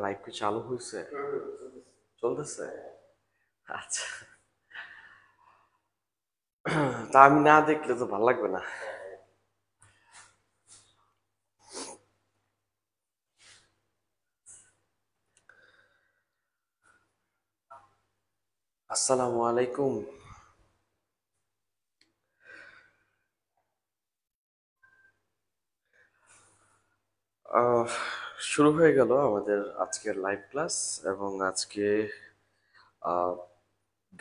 Live কি চালু হয়েছে? চলতেছে? আচ্ছা। তা আমি না দেখলে তো ভালো লাগবে না। আসসালামু আলাইকুম। আহ, শুরু হয়ে গেল আমাদের আজকের লাইভ ক্লাস, এবং আজকে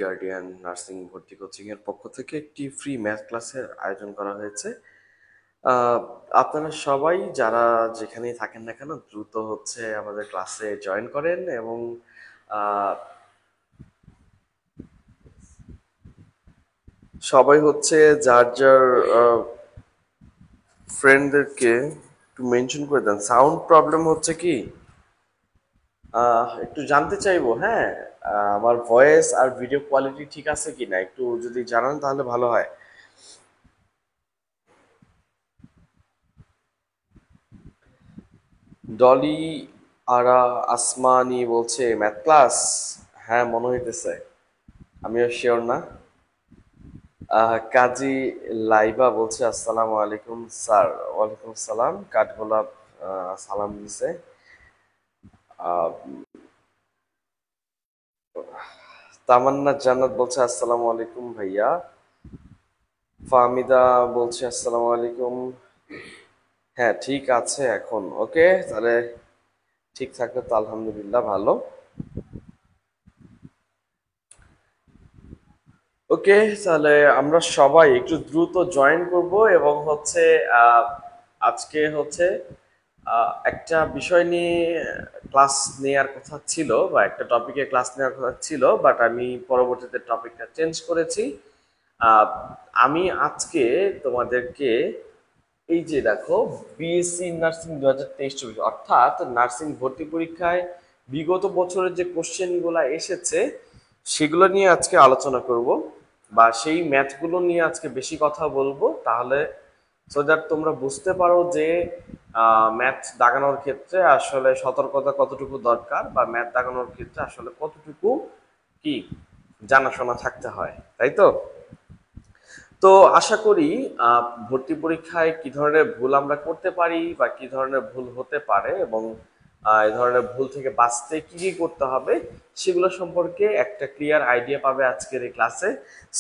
গার্ডিয়ান নার্সিং ভর্তি কোচিং এর পক্ষ থেকে একটি ফ্রি ম্যাথ ক্লাসের আয়োজন করা হয়েছে। আহ, আপনারা সবাই যারা যেখানেই থাকেন না কেন দ্রুত হচ্ছে আমাদের ক্লাসে জয়েন করেন, এবং আহ, সবাই হচ্ছে যার যার ফ্রেন্ডদেরকে একটু মেনশন করে দেন। সাউন্ড প্রবলেম হচ্ছে কি একটু জানতে চাইবো, হ্যাঁ। আমার ভয়েস আর ভিডিও কোয়ালিটি ঠিক আছে কিনা একটু যদি জানান তাহলে ভালো হয়। ডলি আরা আসমানি বলছে ম্যাথ ক্লাস। হ্যাঁ, মনে হইতেছে, আমিও শিওর না। কাজী লাইবা বলছে আসসালামু আলাইকুম স্যার। ওয়ালাইকুম সালাম। কাঠগোলাপ সালাম দিছে। আহ, তামান্না জান্নাত বলছে আসসালামু আলাইকুম ভাইয়া। ফাহমিদা বলছে আসসালামু আলাইকুম। হ্যাঁ, ঠিক আছে এখন। ওকে, তাহলে ঠিক থাকলে তো আলহামদুলিল্লাহ ভালো। ওকে, তাহলে আমরা সবাই একটু দ্রুত জয়েন করব, এবং হচ্ছে আজকে হচ্ছে একটা বিষয় নিয়ে ক্লাস নেওয়ার কথা ছিল, বা একটা টপিকে ক্লাস নেওয়ার কথা ছিল, বাট আমি পরবর্তীতে টপিকটা চেঞ্জ করেছি। আহ, আমি আজকে তোমাদেরকে এই যে দেখো, বিএসসি নার্সিং 2023-24, অর্থাৎ নার্সিং ভর্তি পরীক্ষায় বিগত বছরের যে কোশ্চেন গুলা এসেছে সেগুলো নিয়ে আজকে আলোচনা করব, বা সেই ম্যাথগুলো নিয়ে আজকে বেশি কথা বলবো, তাহলে সো দ্যাট তোমরা বুঝতে পারো যে ম্যাথ দাগানোর ক্ষেত্রে আসলে সতর্কতা কতটুকু দরকার, বা ম্যাথ দাগানোর ক্ষেত্রে আসলে কতটুকু কি জানাশোনা থাকতে হয়, তাই তো? তো আশা করি ভর্তি পরীক্ষায় কি ধরনের ভুল আমরা করতে পারি, বা কি ধরনের ভুল হতে পারে, এবং এই ধরনের ভুল থেকে বাঁচতে কি কি করতে হবে সেগুলো সম্পর্কে একটা ক্লিয়ার আইডিয়া পাবে আজকের এই ক্লাসে।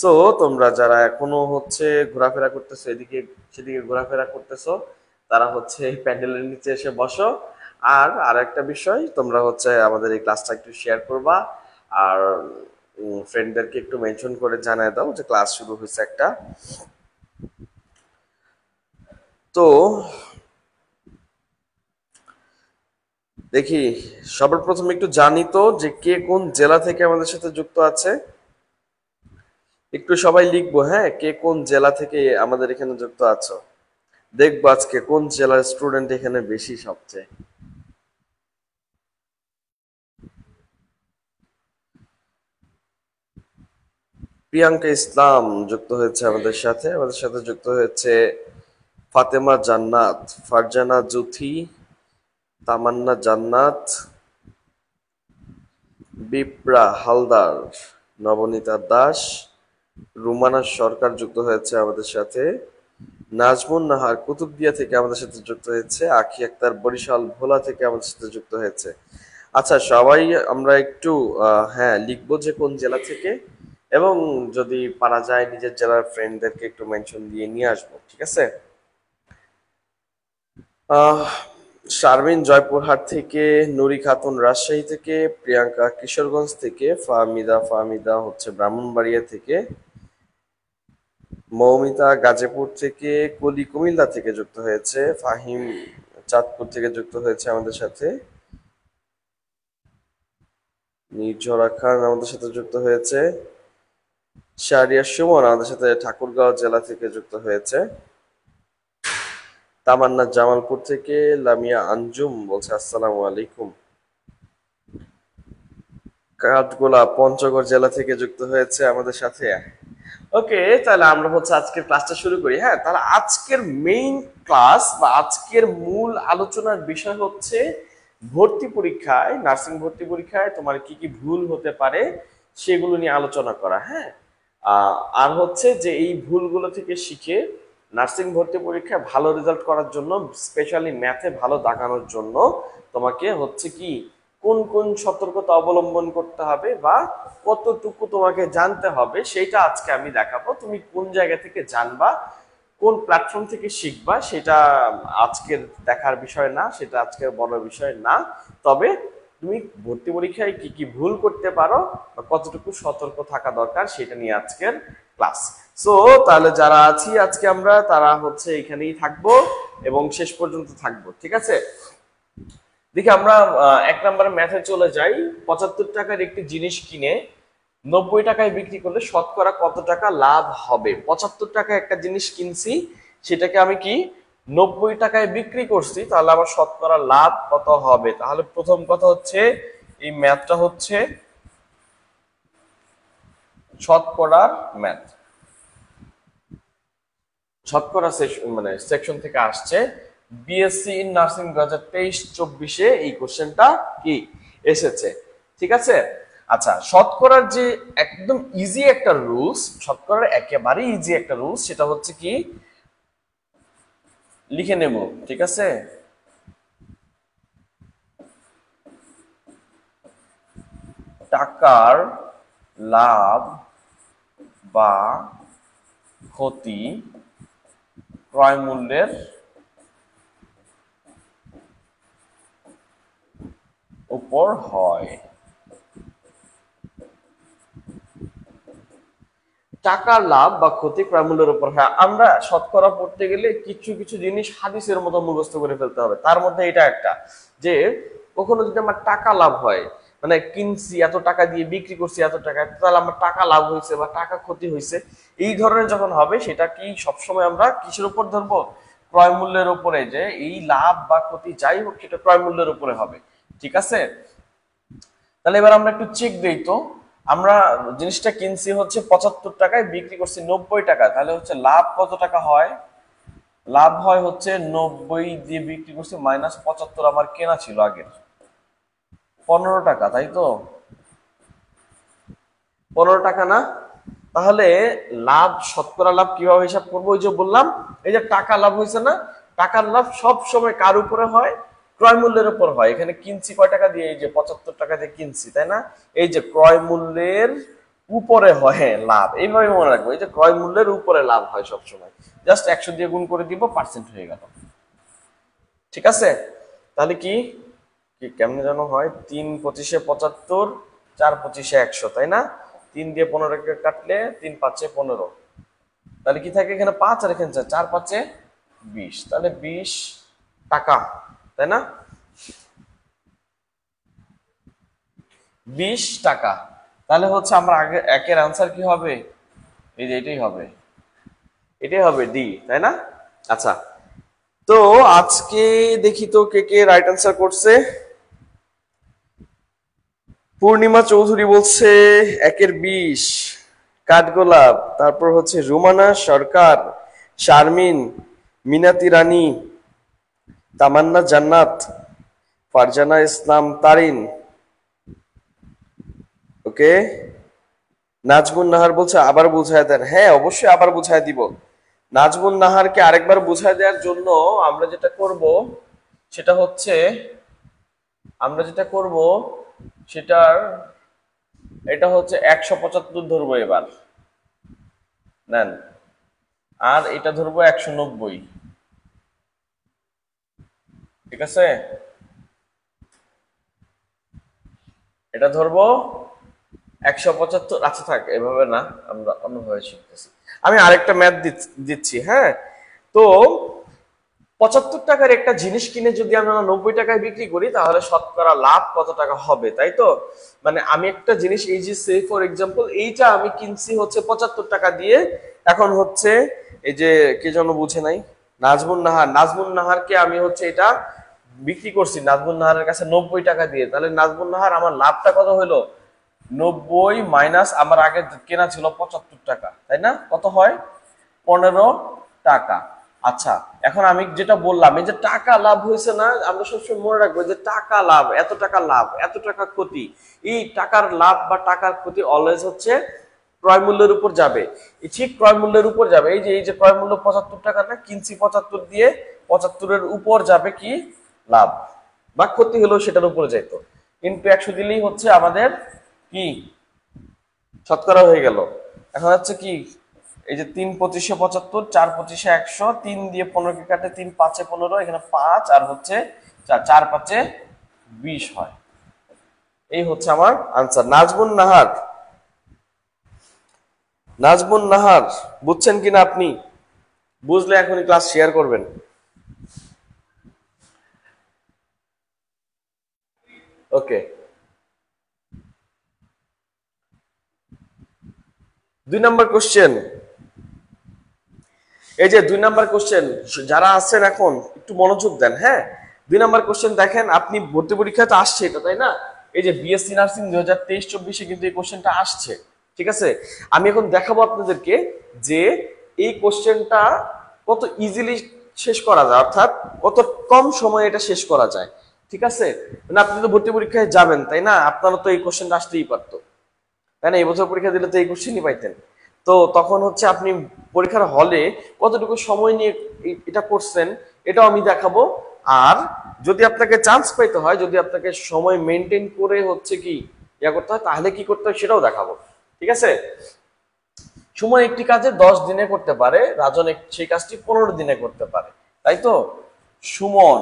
সো তোমরা যারা এখনো হচ্ছে ঘোরাফেরা করতেছো, এদিকে সেদিকে ঘোরাফেরা করতেছো, তারা হচ্ছে এই প্যান্ডেলের নিচে এসে বসো। আর একটা বিষয়, তোমরা হচ্ছে আমাদের এই ক্লাসটা একটু শেয়ার করবা, আর ফ্রেন্ডদেরকে একটু মেনশন করে জানায় দাও যে ক্লাস শুরু হয়েছে একটা। তো দেখি, সবার প্রথমে একটু জানি তো যে কে কোন জেলা থেকে আমাদের সাথে যুক্ত আছে। একটু সবাই লিখবো, হ্যাঁ, কে কোন জেলা থেকে আমাদের এখানে যুক্ত আছো। দেখবো আজকে কোন জেলার স্টুডেন্ট এখানে বেশি সবচেয়ে। প্রিয়াঙ্কা ইসলাম যুক্ত হয়েছে আমাদের সাথে। আমাদের সাথে যুক্ত হয়েছে ফাতেমা জান্নাত, ফারজানা জুথি, তামান্না জান্নাত, বিপ্রা হালদার, নবনীতা দাস, রুমানা সরকার যুক্ত হয়েছে আমাদের সাথে। নাজমুন নাহার কুতুবদিয়া থেকে আমাদের সাথে যুক্ত হয়েছে। আখি আক্তার বরিশাল ভোলা থেকে আমাদের সাথে যুক্ত হয়েছে। আচ্ছা, সবাই আমরা একটু হ্যাঁ লিখবো যে কোন জেলা থেকে, এবং যদি পারা যায় নিজের জেলার ফ্রেন্ডদেরকে একটু মেনশন দিয়ে নিয়ে আসবো, ঠিক আছে? আহ শারমিন জয়পুরহাট থেকে, নুরি খাতুন রাজশাহী থেকে, প্রিয়াঙ্কা কিশোরগঞ্জ থেকে, ফাহমিদা হচ্ছে ব্রাহ্মণবাড়িয়া থেকে, মৌমিতা গাজীপুর থেকে, কলি কুমিল্লা থেকে যুক্ত হয়েছে, ফাহিম চাঁদপুর থেকে যুক্ত হয়েছে আমাদের সাথে, নির্ঝরা খান আমাদের সাথে যুক্ত হয়েছে, শাহরিয়ার সুমন আমাদের সাথে ঠাকুরগাঁও জেলা থেকে যুক্ত হয়েছে, তামান্না জামালপুর থেকে, লামিয়া আঞ্জুম বলছে আসসালামু আলাইকুম, কাঠগোলা পঞ্চগড় জেলা থেকে যুক্ত হয়েছে আমাদের সাথে। ওকে, তাহলে আমরা হচ্ছে আজকের ক্লাসটা শুরু করি। হ্যাঁ, তাহলে আজকের মেইন ক্লাস বা আজকের মূল আলোচনার বিষয় হচ্ছে ভর্তি পরীক্ষায়, নার্সিং ভর্তি পরীক্ষায় তোমার কি কি ভুল হতে পারে সেগুলো নিয়ে আলোচনা করা। হ্যাঁ, আর হচ্ছে যে এই ভুলগুলো থেকে শিখে নার্সিং ভর্তি পরীক্ষায় ভালো রেজাল্ট করার জন্য, স্পেশালি ম্যাথে ভালো দাগানোর জন্য তোমাকে হচ্ছে কি কোন কোন সতর্কতা অবলম্বন করতে হবে বা কতটুকু তোমাকে জানতে হবে সেটা আজকে আমি দেখাবো। তুমি কোন জায়গা থেকে জানবা, কোন প্ল্যাটফর্ম থেকে শিখবা সেটা আজকের দেখার বিষয় না, সেটা আজকের বড় বিষয় না। তবে তুমি ভর্তি পরীক্ষায় কি কি ভুল করতে পারো বা কতটুকু সতর্ক থাকা দরকার সেটা নিয়ে আজকের ক্লাস। সো তাহলে যারা আছি আজকে আমরা, তারা হচ্ছে এখানেই থাকবো এবং শেষ পর্যন্ত থাকবো, ঠিক আছে? দেখি আমরা 1 নম্বরে ম্যাথে চলে যাই। 75 টাকার একটি জিনিস কিনে 90 টাকায় বিক্রি করলে শতকরা কত টাকা লাভ হবে? 75 টাকায় একটা জিনিস কিনছি, সেটাকে আমি কি 90 টাকায় বিক্রি করছি, তাহলে আমার শতকরা লাভ কত হবে? তাহলে প্রথম কথা হচ্ছে এই ম্যাথটা হচ্ছে শতকরার ম্যাথ, শতকরা মানে সেকশন থেকে আসছে। বিএসসি ইন নার্সিং 2023-24 এই কোশ্চেনটা কি এসেছে, ঠিক আছে? আচ্ছা, শতকরার যে একদম ইজি একটা রুলস, শতকরার একেবারে ইজি একটা রুলস, সেটা হচ্ছে কি লিখে নেব, ঠিক আছে? টাকার লাভ বা ক্ষতি ক্রয় মূল্যের উপর হয়। টাকার লাভ বা ক্ষতি ক্রয় মূল্যের উপর হয়। আমরা শতকরা পড়তে গেলে কিছু কিছু জিনিস হাদিসের মতো মুখস্থ করে ফেলতে হবে। তার মধ্যে এটা একটা, যে কখনো যদি আমার টাকা লাভ হয়, মানে কিনছি এত টাকা দিয়ে, বিক্রি করছি এত টাকা, তাহলে আমার টাকা লাভ হয়েছে বা টাকা ক্ষতি হয়েছে, এই ধরনের যখন হবে সেটা কি সবসময় আমরা কিসের উপর ধরবো? ক্রয় মূল্যের উপরে, যে এই লাভ বা ক্ষতি যাই হোক সেটা ক্রয় মূল্যের উপরে হবে, ঠিক আছে? তাহলে এবার আমরা একটু চেক দেই তো। আমরা জিনিসটা কিনছি হচ্ছে 75 টাকায়, বিক্রি করছি 90 টাকা, তাহলে হচ্ছে লাভ কত টাকা হয়? লাভ হয় হচ্ছে 90 দিয়ে বিক্রি করছি মাইনাস 75, আমার কেনা ছিল আগের 15 টাকা, তাই তো? 15 টাকা না? তাহলে লাভ, শতকরা লাভ কিভাবে হিসাব করবো? ওই যে বললাম, এই যে টাকা লাভ হয়েছে না, টাকার লাভ সব সময় কার উপরে হয়? ক্রয় মূল্যের উপর হয়। এখানে কিনছি কয় টাকা দিয়ে? এই যে 75 টাকা দিয়ে কিনছি, তাই না? এই যে ক্রয় মূল্যের উপরে হয় লাভ, এইভাবে মনে রাখবো, এই যে ক্রয় মূল্যের উপরে লাভ হয় সব সময়। জাস্ট 100 দিয়ে গুণ করে দিব, পার্সেন্ট হয়ে গেল, ঠিক আছে? তাহলে কি কি কেমনে যেন হয়, 3 25-এ 75, 4 25-এ 100, তাই না? 3 দিয়ে 15-কে কাটলে 3 5-এ 15, তাহলে কি থাকে এখানে 5 আর এখানে 4, 4 5-এ 20, তাহলে 20 টাকা, তাই না? 20 টাকা। তাহলে হচ্ছে আমরা আগে একের আনসার কি হবে? এই যে এটাই হবে, এটাই হবে ডি, তাই না? আচ্ছা, তো আজকে দেখি তো কে কে রাইট আনসার করছে। পূর্ণিমা চৌধুরী বলছে 1-এর 20, কাঠগোলাপ, তারপর হচ্ছে রুমানা সরকার, শারমিন, মিনাতি রানী, তামান্না জান্নাত, ফারজানা ইসলাম তারিন, ওকে। নাজমুন নাহার বলছে আবার বুঝায় দেন। হ্যাঁ, অবশ্যই আবার বুঝায় দিব। নাজমুন নাহারকে আরেকবার বুঝায় দেওয়ার জন্য আমরা যেটা করব সেটা হচ্ছে, আমরা যেটা করব সেটার, এটা হচ্ছে 175 ধরবো এবার, নেন। আর এটা ধরবো 190, ঠিক আছে? এটা ধরবো 175। আচ্ছা থাক, এভাবে না, আমরা অন্যভাবে শিখতেছি। আমি আরেকটা ম্যাথ দিচ্ছি, হ্যাঁ। তো 75 টাকার একটা জিনিস কিনে যদি আমরা 90 টাকায় বিক্রি করি তাহলে শতকরা লাভ কত টাকা হবে, তাই তো? মানে আমি একটা জিনিস, এই যে সে ফর এক্সাম্পল এইটা আমি কিনছি হচ্ছে 75 টাকা দিয়ে, এখন হচ্ছে এই যে কে যেন বুঝে নাই, নাজমুন নাহারকে আমি হচ্ছে এটা বিক্রি করছি নাজমুন নাহারের কাছে 90 টাকা দিয়ে, তাহলে নাজমুন নাহার আমার লাভটা কত হলো? 90 মাইনাস আমার আগে কেনা ছিল 75 টাকা, তাই না? কত হয়? 15 টাকা। আচ্ছা, এখন আমি যেটা বললাম এই যে টাকা লাভ হয়েছে না, আমরা সবসময় মনে রাখবো যে টাকা লাভ, এত টাকা ক্ষতি, এই টাকার লাভ বা টাকার ক্ষতি অলওয়েজ হচ্ছে ক্রয় মূল্যের উপর যাবে। এই ঠিক ক্রয় মূল্যের উপর যাবে। এই যে ক্রয় মূল্য 75 টাকা না, কিনছি 75 দিয়ে, 75-এর উপর যাবে কি লাভ বা ক্ষতি হলো সেটার উপরে যাইতো, কিন্তু 100 দিলেই হচ্ছে আমাদের কি শতকরা হয়ে গেল। এখন হচ্ছে কি, এই যে 3 × 25 = 75, 4 × 25 = 100, 3 দিয়ে 15 কে কাটে, 3 × 5 = 15, এখানে 5 আর হচ্ছে 4, 4 × 5 = 20 হয়। এই হচ্ছে আমার আনসার। নাজমুন নাহার বুঝছেন কিনা আপনি? বুঝলে এখনই ক্লাস শেয়ার করবেন। ওকে, 2 নাম্বার কোশ্চেন। এই যে 2 নাম্বার কোশ্চেন, যারা আছেন এখন একটু মনোযোগ দেন, হ্যাঁ। 2 নাম্বার কোশ্চেন দেখেন, আপনি ভর্তি পরীক্ষাতে আসছে এটা, তাই না? এই যে বিএসসি নার্সিং 2023-24 কিন্তু এই কোশ্চেনটা আসছে, ঠিক আছে? আমি এখন দেখাবো আপনাদেরকে যে এই কোশ্চেনটা কত ইজিলি শেষ করা যায়, অর্থাৎ কত কম সময়ে এটা শেষ করা যায়, ঠিক আছে? মানে আপনি তো ভর্তি পরীক্ষায় যাবেন, তাই না? আপনারা তো এই কোশ্চেনটা আসতেই পারতো, তাই না? এই বছর পরীক্ষা দিলে তো এই কোশ্চেনই পাইতেন। তো তখন হচ্ছে আপনি পরীক্ষার হলে কতটুকু সময় নিয়ে এটা করছেন এটাও আমি দেখাবো। আর যদি আপনাকে চান্স পাইতে হয়, যদি আপনাকে সময় মেনটেন করে হচ্ছে কি ইয়া করতে হয়, তাহলে কি করতে হয় সেটাও দেখাবো, ঠিক আছে? সুমন একটি কাজে 10 দিনে করতে পারে, রাজন সেই কাজটি 15 দিনে করতে পারে, তাই তো? সুমন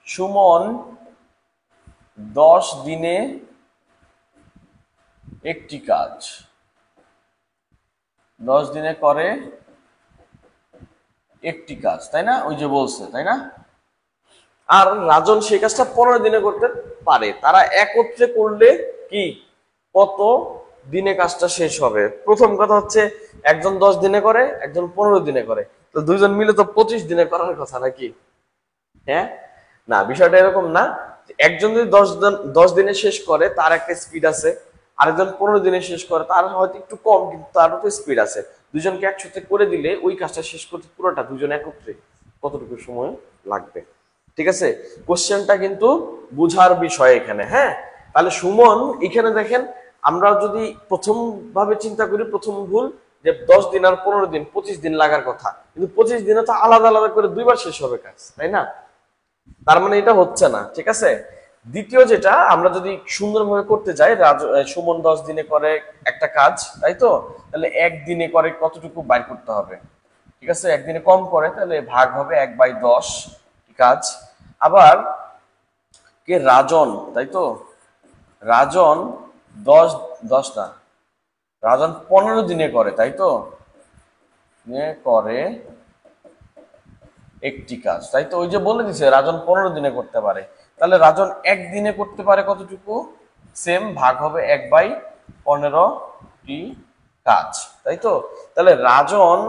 সুমন 10 দিনে একটি কাজ, 10 দিনে করে একটি কাজ, তাই না? ওই যে বলছে, তাই না? আর রাজন সেই কাজটা 15 দিনে করতে পারে। তারা একত্রে করলে কি কত দিনে কাজটা শেষ হবে? প্রথম কথা হচ্ছে একজন 10 দিনে করে, একজন 15 দিনে করে, তো দুইজন মিলে তো 25 দিনে করার কথা নাকি? হ্যাঁ, না, বিষয়টা এরকম না। একজন যদি 10 দিনে শেষ করে তার একটা স্পিড আছে, আরেকজন 15 দিনে শেষ করে তার হয়তো একটু কম, কিন্তু তারও তো স্পিড আছে। দুজনকে একসাথে করে দিলে ওই কাজটা শেষ করতে পুরোটা দুজন একত্রে কতটুকু সময় লাগবে, ঠিক আছে? কোশ্চেনটা কিন্তু বুঝার বিষয় এখানে, হ্যাঁ। তাহলে সুমন এখানে দেখেন, আমরা যদি প্রথম ভাবে চিন্তা করি, প্রথম ভুল যে 10 দিন আর 15 দিন 25 দিন লাগার কথা, কিন্তু 25 দিনে তো আলাদা আলাদা করে দুইবার শেষ হবে কাজ, তাই না? তার মানে এটা হচ্ছে না, ঠিক আছে? দ্বিতীয় যেটা, আমরা যদি সুন্দরভাবে করতে যাই, সুমন 10 দিনে করে একটা কাজ, তাই তো? তাহলে একদিনে করে কতটুকু বাইর করতে হবে, ঠিক আছে? একদিনে কম করে তাহলে ভাগ হবে 1/10 কাজ। আবার কে রাজন, তাই তো? রাজন 10 10 না, রাজন 15 দিনে করে, তাই তো? করে একটি কাজ, তাই তো? ওই যে বলে দিছে রাজন 15 দিনে করতে পারে, তাহলে রাজন একদিনে করতে পারে কতটুকু? সেম, ভাগ হবে 1/15টি কাজ, তাই তো? তাহলে রাজন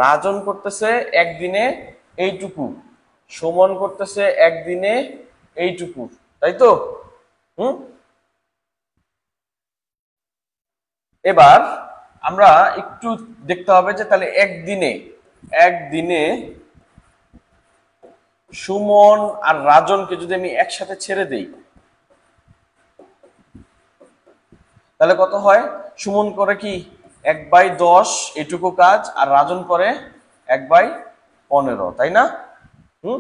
রাজন করতেছে একদিনে এইটুকু, সুমন করতেছে একদিনে এইটুকু, তাই তো? হুম। এবার আমরা একটু দেখতে হবে যে তাহলে একদিনে একদিনে সুমন আর রাজনকে যদি আমি একসাথে ছেড়ে দেই তাহলে কত হয়? সুমন করে কি 1/10 এটুকু কাজ, আর রাজন করে 1/15, তাই না? হুম,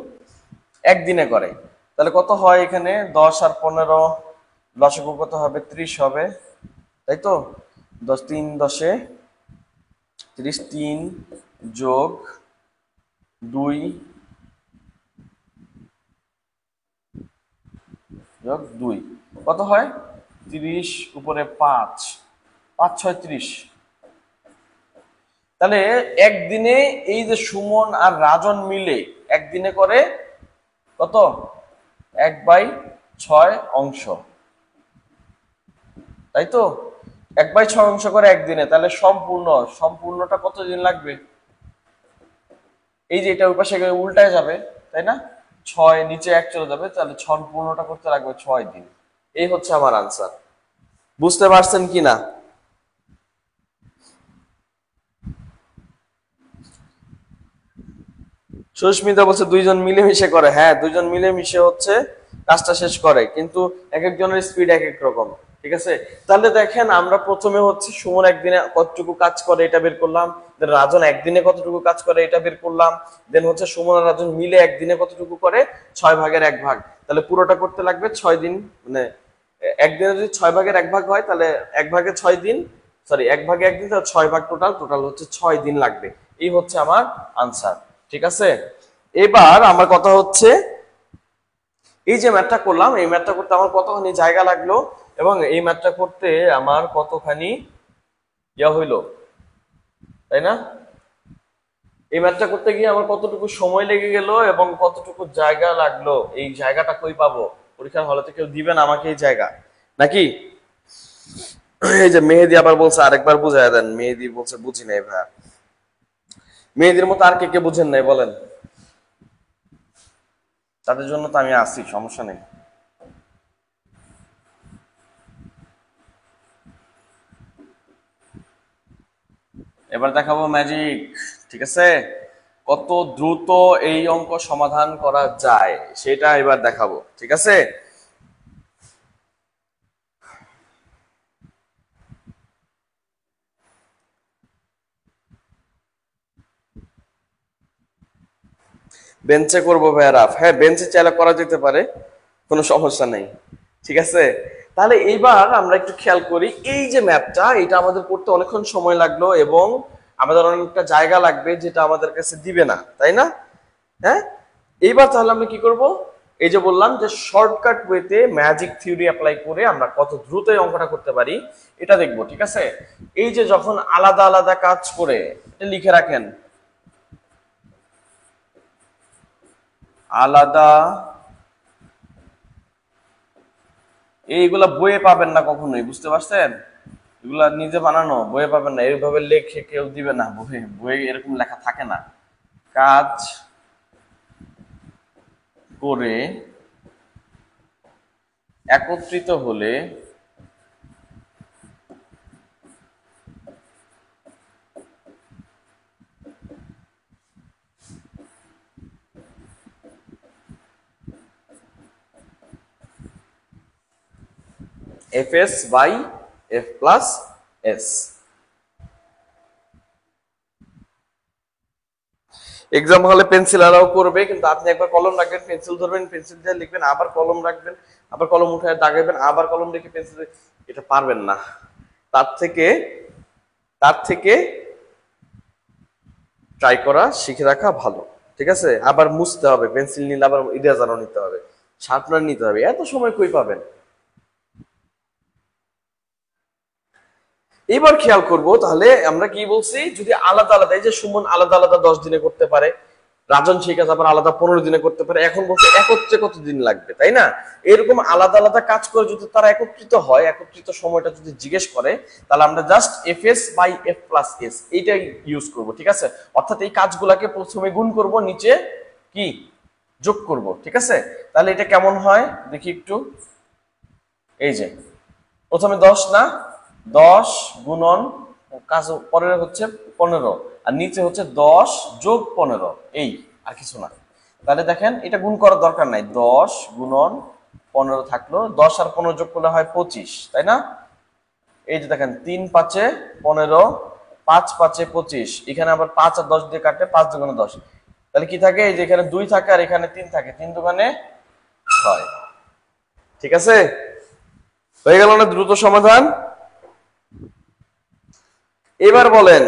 একদিনে করে। তাহলে কত হয় এখানে? 10 আর 15 লসাগু কত হবে? 30 হবে, তাই তো? 10 3 10 30, 3 যোগ 2 যোগ 2 কত হয়? 30 উপরে 5, 5 6 30, তাহলে একদিনে এই যে সুমন আর রাজন মিলে একদিনে করে কত 1/6 অংশ, তাই তো 1/6 অংশ করে একদিনে। তাহলে সম্পূর্ণটা কতদিন লাগবে? এই যে এটা ওই পাশে উল্টায় যাবে, তাই না? 6 নিচে 1 চলে যাবে, তাহলে সম্পূর্ণটা করতে লাগবে 6 দিন। এই হচ্ছে আমার আনসার। বুঝতে পারছেন কিনা? সুস্মিতা বলছে দুইজন মিলেমিশে করে। হ্যাঁ, দুইজন মিলেমিশে হচ্ছে কাজটা শেষ করে, কিন্তু এক একজনের স্পিড এক এক রকম। ঠিক আছে, তাহলে দেখেন আমরা প্রথমে হচ্ছে সুমন একদিনে কতটুকু কাজ করে এটা বের করলাম, দেন রাজন একদিনে কতটুকু কাজ করে এটা বের করলাম, দেন হচ্ছে সুমন আর রাজন মিলে একদিনে কতটুকু করে 6/1 ভাগ। তাহলে পুরোটা করতে লাগবে 6 দিন, মানে একদিনে যদি 6/1 হয় তাহলে 1/6 দিন, সরি 1/1 দিন, তাহলে 6 ভাগ, টোটাল হচ্ছে 6 দিন লাগবে। এই হচ্ছে আমার আনসার। ঠিক আছে, এবার আমার কথা হচ্ছে এই যে ম্যাথটা করলাম, এই ম্যাথটা করতে আমার কতখানি জায়গা লাগলো এবং এই ম্যাথটা করতে আমার কতখানি ইয়া হইলো, তাই না? এই ম্যাথটা করতে গিয়ে আমার কতটুকু সময় লেগে গেল এবং কতটুকু জায়গা লাগলো, এই জায়গাটা কই পাবো? পরীক্ষার হলে তো কেউ দিবেন আমাকে এই জায়গা, নাকি? এই যে মেহেদি আবার বলছে আরেকবার বুঝায় দেন। মেহেদি বলছে বুঝি নাই ভাই। মেহেদির মতো আর কে কে বুঝেন নাই বলেন? তাদের জন্য তো আমি আসি, সমস্যা নেই। এবার দেখাবো ম্যাজিক। ঠিক আছে, কত দ্রুত এই অঙ্ক সমাধান করা যায় সেটা এবার দেখাবো। ঠিক আছে, বেঞ্চে করবো ভাইয়া। হ্যাঁ, বেঞ্চে চাইলে করা যেতে পারে, কোনো সমস্যা নেই। ঠিক আছে, তাহলে এইবার আমরা একটু খেয়াল করি, এই যে ম্যাপটা এটা আমাদের করতে অনেকক্ষণ সময় লাগলো এবং আমাদের অনেকটা জায়গা লাগবে, যেটা আমাদের কাছে দিবে না, তাই না? হ্যাঁ, এইবার তাহলে আমরা কি করব? এই যে বললাম যে শর্টকাট ওয়েতে ম্যাজিক থিওরি অ্যাপ্লাই করে আমরা কত দ্রুত এই অঙ্কটা করতে পারি এটা দেখবো। ঠিক আছে, এই যে যখন আলাদা আলাদা কাজ করে, এটা লিখে রাখেন, আলাদা, এইগুলা বইয়ে পাবেন না কখনোই, বুঝতে পারছেন? এগুলা নিজে বানানো, বইয়ে পাবেন না, এইভাবে লেখে কেউ দিবে না, বইয়ে বইয়ে এরকম লেখা থাকে না। কাজ করে একত্রিত হলে fs by f plus s। Exam হলে পেন্সিল অ্যালাউ করবে, কিন্তু আপনি একবার কলম রাখবেন, পেন্সিল ধরবেন, পেন্সিল দিয়ে লিখবেন, আবার কলম রাখবেন, আবার কলম উঠে দাগাবেন, আবার কলম রেখে পেন্সিল, এটা পারবেন না। তার থেকে তার থেকে ট্রাই করা শিখে রাখা ভালো। ঠিক আছে, আবার মুছতে হবে, পেন্সিল নিলে আবার ইরেজারও নিতে হবে, শার্পনার নিতে হবে, এত সময় কই পাবেন? এবার খেয়াল করব তাহলে আমরা কি বলছি, যদি আলাদা আলাদা, এই যে সুমন আলাদা আলাদা 10 দিনে করতে পারে, রাজন সেই কাজ আবার আলাদা 15 দিনে করতে পারে, এখন বলছে একত্রে কতদিন লাগবে, তাই না? এরকম আলাদা আলাদা কাজ করে যদি তারা একত্রিত হয়, একত্রিত সময়টা যদি জিজ্ঞেস করে, তাহলে আমরা just fs by f plus s এইটাই ইউজ করব। ঠিক আছে, অর্থাৎ এই কাজগুলাকে প্রথমে গুণ করব, নিচে কি যোগ করব। ঠিক আছে, তাহলে এটা কেমন হয় দেখি একটু। এই যে প্রথমে 10 না, 10 গুণন কাজ পরের হচ্ছে 15, আর নিচে হচ্ছে 10 যোগ 15, এই আর কিছু না। তাহলে দেখেন এটা গুণ করার দরকার নাই, 10 গুণন 15 থাকলো, 10 আর 15 যোগ করলে হয় 25, তাই না? এই যে দেখেন 3 5 15, 5 5 25, এখানে আবার 5 আর 10 দিয়ে কাটলে 5 দুগুণে 10, তাহলে কি থাকে, এই যে এখানে 2 থাকে আর এখানে 3 থাকে, 3 দুগুণে 6। ঠিক আছে, হয়ে গেল না দ্রুত সমাধান? এবার বলেন,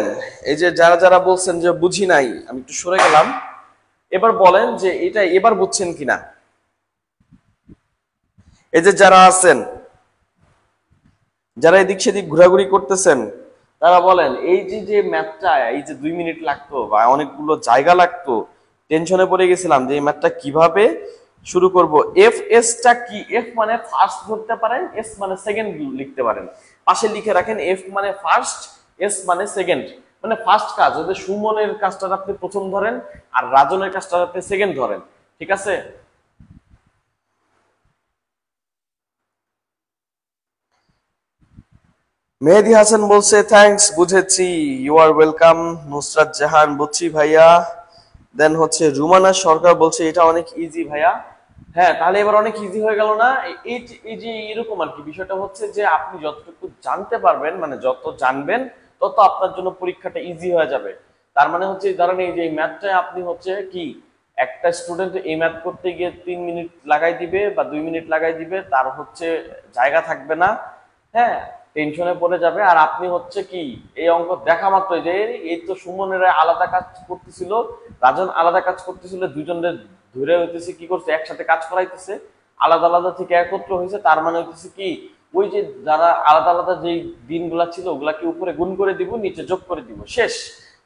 এই যে যারা যারা বলছেন যে বুঝি নাই, আমি একটু সরে গেলাম, এবার বলেন যে এটা এবার বুঝছেন কিনা। এই যে যারা আছেন, যারা এদিক সেদিক ঘোরাঘুরি করতেছেন, তারা বলেন এই যে যে ম্যাথটা, এই যে 2 মিনিট লাগতো বা অনেকগুলো জায়গা লাগতো, টেনশনে পড়ে গেছিলাম যে এই ম্যাথটা কিভাবে শুরু করব। এফ এস টা কি? এফ মানে ফার্স্ট ধরতে পারেন, এস মানে সেকেন্ড লিখতে পারেন। পাশে লিখে রাখেন এফ মানে ফার্স্ট, এস মানে সেকেন্ড। মানে ফার্স্ট কাজ, যদি সুমনের কাজটা আপনি প্রথম ধরেন আর রাজনের কাজটা আপনি সেকেন্ড ধরেন, ঠিক আছে? মেহেদি হাসান বলছে থ্যাঙ্কস, বুঝেছি, you R welcome. Nusrat Jahan, বুঝছি ভাইয়া। দেন হচ্ছে রুমানা সরকার বলছে এটা অনেক ইজি ভাইয়া। হ্যাঁ, তাহলে এবার অনেক ইজি হয়ে গেল না? এই যে এরকম আর কি, বিষয়টা হচ্ছে যে আপনি যতটুকু জানতে পারবেন, মানে যত জানবেন তত আপনার জন্য পরীক্ষাটা ইজি হয়ে যাবে। তার মানে হচ্ছে ধরেন এই যে ম্যাথটা আপনি হচ্ছে কি, একটা স্টুডেন্ট এই ম্যাথ করতে গিয়ে 3 মিনিট লাগাই দিবে বা 2 মিনিট লাগাই দিবে, তার হচ্ছে জায়গা থাকবে না, হ্যাঁ, টেনশনে পড়ে যাবে। আর আপনি হচ্ছে কি, এই অঙ্ক দেখা মাত্রই যে এই তো সুমনেরা আলাদা কাজ করতেছিল, রাজন আলাদা কাজ করতেছিল, দুজনের ধরে হইতেছে কি করছে, একসাথে কাজ করাইতেছে, আলাদা আলাদা থেকে একত্র হয়েছে। তার মানে হইতেছে কি, ওই যে যারা আলাদা আলাদা যেই দিনগুলা ছিল ওগুলাকে উপরে গুণ করে দিব, নিচে যোগ করে দিব, শেষ।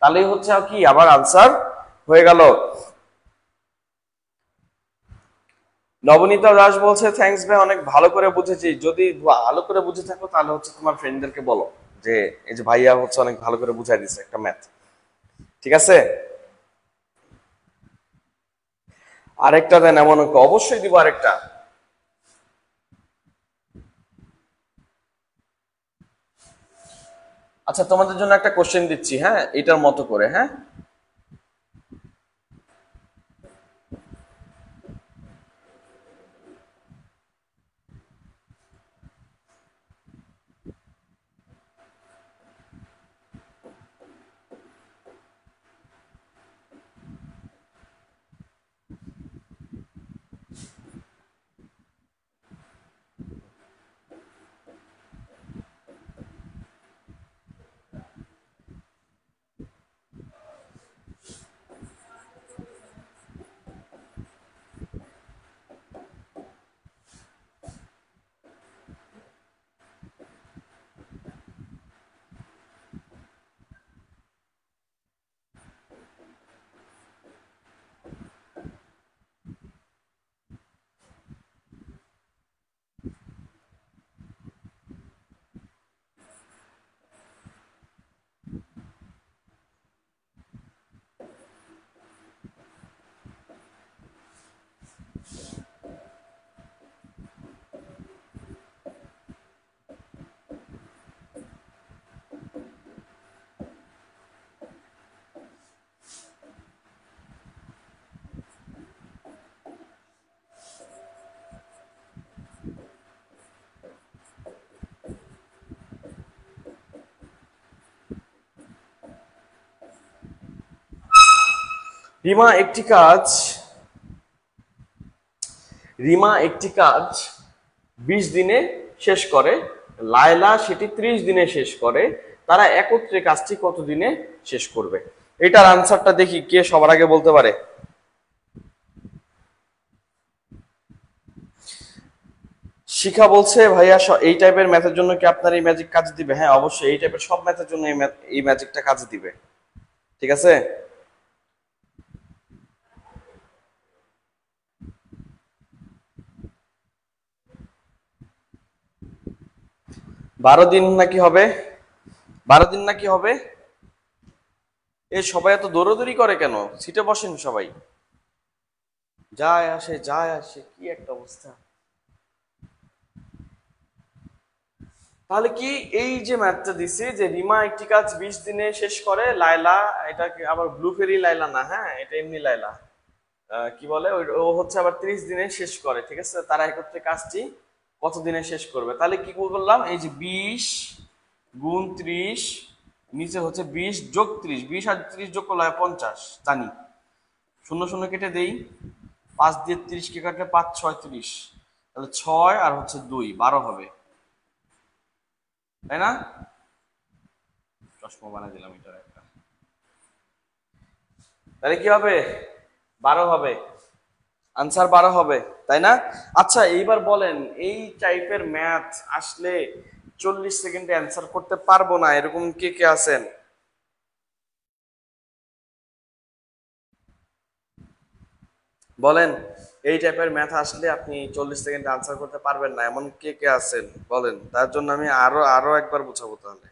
তাহলেই হচ্ছে কি আবার আনসার হয়ে গেল। নবনীতা দাস বলছে থ্যাঙ্কস ভাই, অনেক ভালো করে বুঝেছি। যদি ভালো করে বুঝে থাকো তাহলে হচ্ছে তোমার ফ্রেন্ডদেরকে বলো যে এই যে ভাইয়া হচ্ছে অনেক ভালো করে বুঝাই দিছে একটা ম্যাথ, ঠিক আছে? আরেকটা দেন এমন অঙ্ক, অবশ্যই দিব আরেকটা। আচ্ছা, তোমাদের জন্য একটা কোশ্চেন দিচ্ছি, হ্যাঁ, এটার মতো করে, হ্যাঁ। রিমা একটি কাজ রিমা একটি কাজ 20 দিনে শেষ করে, লায়লা সেটি 30 দিনে শেষ করে, তারা একত্রে কাজটি কত দিনে শেষ করবে? এটার আনসারটা দেখি কে সবার আগে বলতে পারে। শিখা বলছে ভাইয়া এই টাইপের ম্যাথের জন্য কি আপনার এই ম্যাজিক কাজ দিবে? হ্যাঁ, অবশ্যই, এই টাইপের সব ম্যাথের জন্য এই ম্যাজিকটা কাজ দিবে, ঠিক আছে? 12 দিন নাকি হবে? 12 দিন নাকি হবে? এ সবাই এত দৌড়াদৌড়ি করে কেন? সিটে বসেন সবাই। যায় আসে যায় আসে, কি একটা অবস্থা। তাহলে কি, এই যে ম্যাথটা দিছি যে রিমা একটি কাজ 20 দিনে শেষ করে, লায়লা, এটা কি আবার ব্লু ফেরি লাইলা না, হ্যাঁ, এটা এমনি লাইলা, কি বলে ও হচ্ছে আবার 30 দিনে শেষ করে, ঠিক আছে? তারা একত্রে কাজটি কত দিনে শেষ করবে? তাহলে কি করলাম, এই যে 20 × 30, নিচে হচ্ছে 20 + 30, 20 আর 30 যোগ করলে হয় 50, জানি। শূন্য শূন্য কেটে দেই, 5 দিয়ে 30 কে কাটলে 5 × 6 = 30, তাহলে 6 আর হচ্ছে 2 12 হবে, তাই না? চশমা বানিয়ে দিলাম এটার একটা। তাহলে কি হবে? 12 হবে, আনসার 12 হবে, তাই না? আচ্ছা এইবার বলেন, এই টাইপের ম্যাথ আসলে 40 সেকেন্ডে অ্যান্সার করতে পারবো না, এরকম কে কে আছেন? বলেন, এই টাইপের ম্যাথ আসলে আপনি 40 সেকেন্ডে আনসার করতে পারবেন না, এমন কে কে আছেন বলেন, তার জন্য আমি আরো আরো একবার বুঝাবো তাহলে।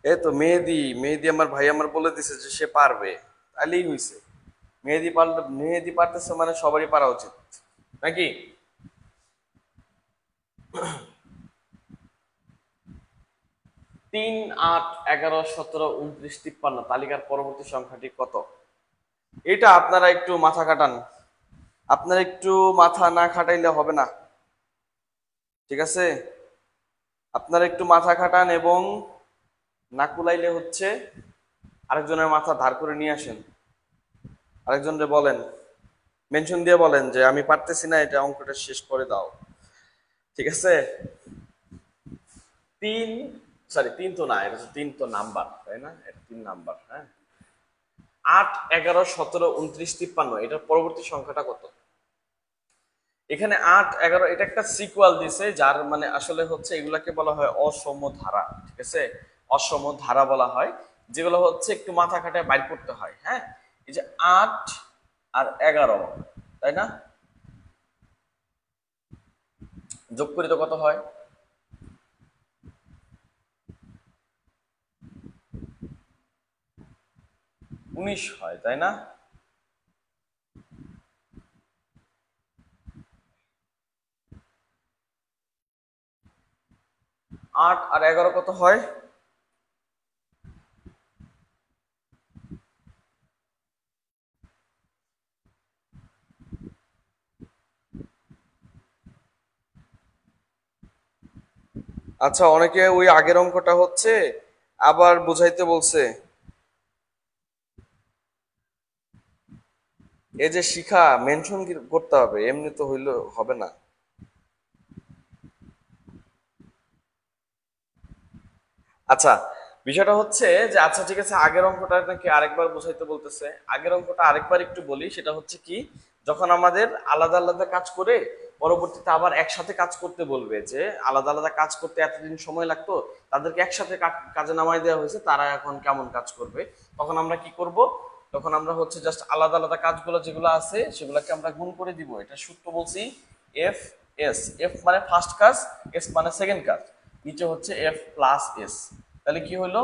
এই তো মেহেদি, মেহেদি আমার ভাই আমার বলে দিছে যে সে পারবে, তাইলেই হইছে। মেহেদি পারলে, মেহেদি পারতেছে মানে সবারই পারা উচিত নাকি? 3, 8, 11, 17, 29, 53 তালিকার পরবর্তী সংখ্যাটি কত? এটা আপনারা একটু মাথা খাটান, আপনারা একটু মাথা না খাটাইলে হবে না, ঠিক আছে? আপনারা একটু মাথা খাটান এবং না কুলাইলে হচ্ছে আরেকজনের মাথা ধার করে নিয়ে আসেন, আরেকজনকে বলেন, মেনশন দিয়ে বলেন যে আমি পারতেছি না, এটা অঙ্কটা শেষ করে দাও, ঠিক আছে? তিন, সরি তিন তো না, এটা তো তিন তো নাম্বার তাই না, এটা 3 নাম্বার, হ্যাঁ। 8, 11, 17, 29, 53 এটার পরবর্তী সংখ্যাটা কত? এখানে 8, 11 এটা একটা সিকুয়াল দিছে, যার মানে আসলে হচ্ছে এগুলাকে বলা হয় অসম ধারা, ঠিক আছে? অসম ধারা বলা হয়, যেগুলো হচ্ছে একটু মাথা খাটায় বাইর করতে হয়, হ্যাঁ। এই যে 8 আর 11, তাই না, যোগ করি তো কত হয়? 19 হয়, তাই না? 8 আর 11 কত হয়? আচ্ছা, অনেকে ওই আগের অঙ্কটা হচ্ছে আবার বুঝাইতে বলছে। এই যে শিখা, মেনশন করতে হবে, এমনি তো হইলে হবে না। আচ্ছা, বিষয়টা হচ্ছে যে আচ্ছা ঠিক আছে, আগের অঙ্কটা নাকি আরেকবার বুঝাইতে বলতেছে। আগের অঙ্কটা আরেকবার একটু বলি, সেটা হচ্ছে কি, যখন আমাদের আলাদা আলাদা কাজ করে পরবর্তীতে আবার একসাথে কাজ করতে বলবে, যে আলাদা আলাদা কাজ করতে এতদিন সময় লাগতো, তাদেরকে একসাথে কাজে নামাই দেওয়া হয়েছে, তারা এখন কেমন কাজ করবে, তখন আমরা কি করব? তখন আমরা হচ্ছে জাস্ট আলাদা আলাদা কাজগুলো যেগুলো আছে সেগুলোকে আমরা গুণ করে দিব। এটা সূত্র বলছি, এফ এস। এফ মানে ফার্স্ট কাজ, এস মানে সেকেন্ড কাজ, নিচে হচ্ছে এফ প্লাস এস। তাহলে কি হলো,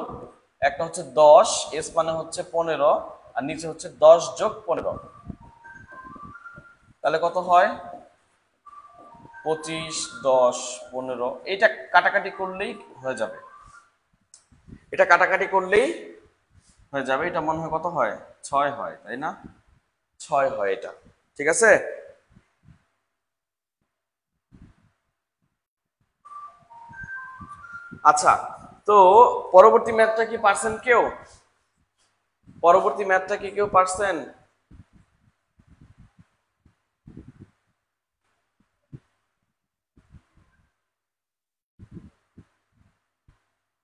একটা হচ্ছে 10, এস মানে হচ্ছে 15, আর নিচে হচ্ছে 10 যোগ 15, তাহলে কত হয়? 25, 10, 15, এইটা কাটাকাটি করলেই হয়ে যাবে, এটা কাটাকাটি করলেই হয়ে যাবে। এটা মনে হয় কত হয়? 6 হয়, তাই না? 6 হয় এটা, ঠিক আছে? আচ্ছা, তো পরবর্তী ম্যাথটা কি পারছেন কেউ? পরবর্তী ম্যাথটা কি কেউ পারছেন?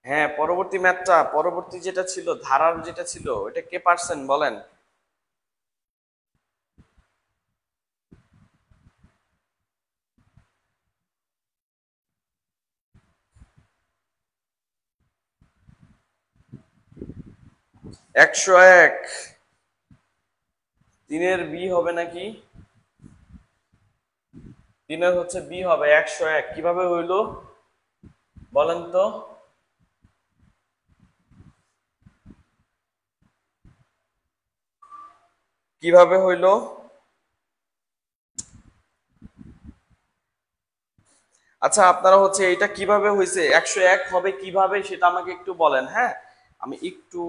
হ্যাঁ, পরবর্তী ম্যাথটা, পরবর্তী যেটা ছিল ধারার যেটা ছিল, এটা কে পারছেন বলেন? একশো এক, তিনের বি হবে নাকি? তিনের হচ্ছে বি হবে, 101 কিভাবে হইলো বলেন তো? কিভাবে হইলো? আচ্ছা, আপনারা হচ্ছে এটা কিভাবে হয়েছে 101 হবে কিভাবে সেটা আমাকে একটু বলেন, হ্যাঁ। আমি একটু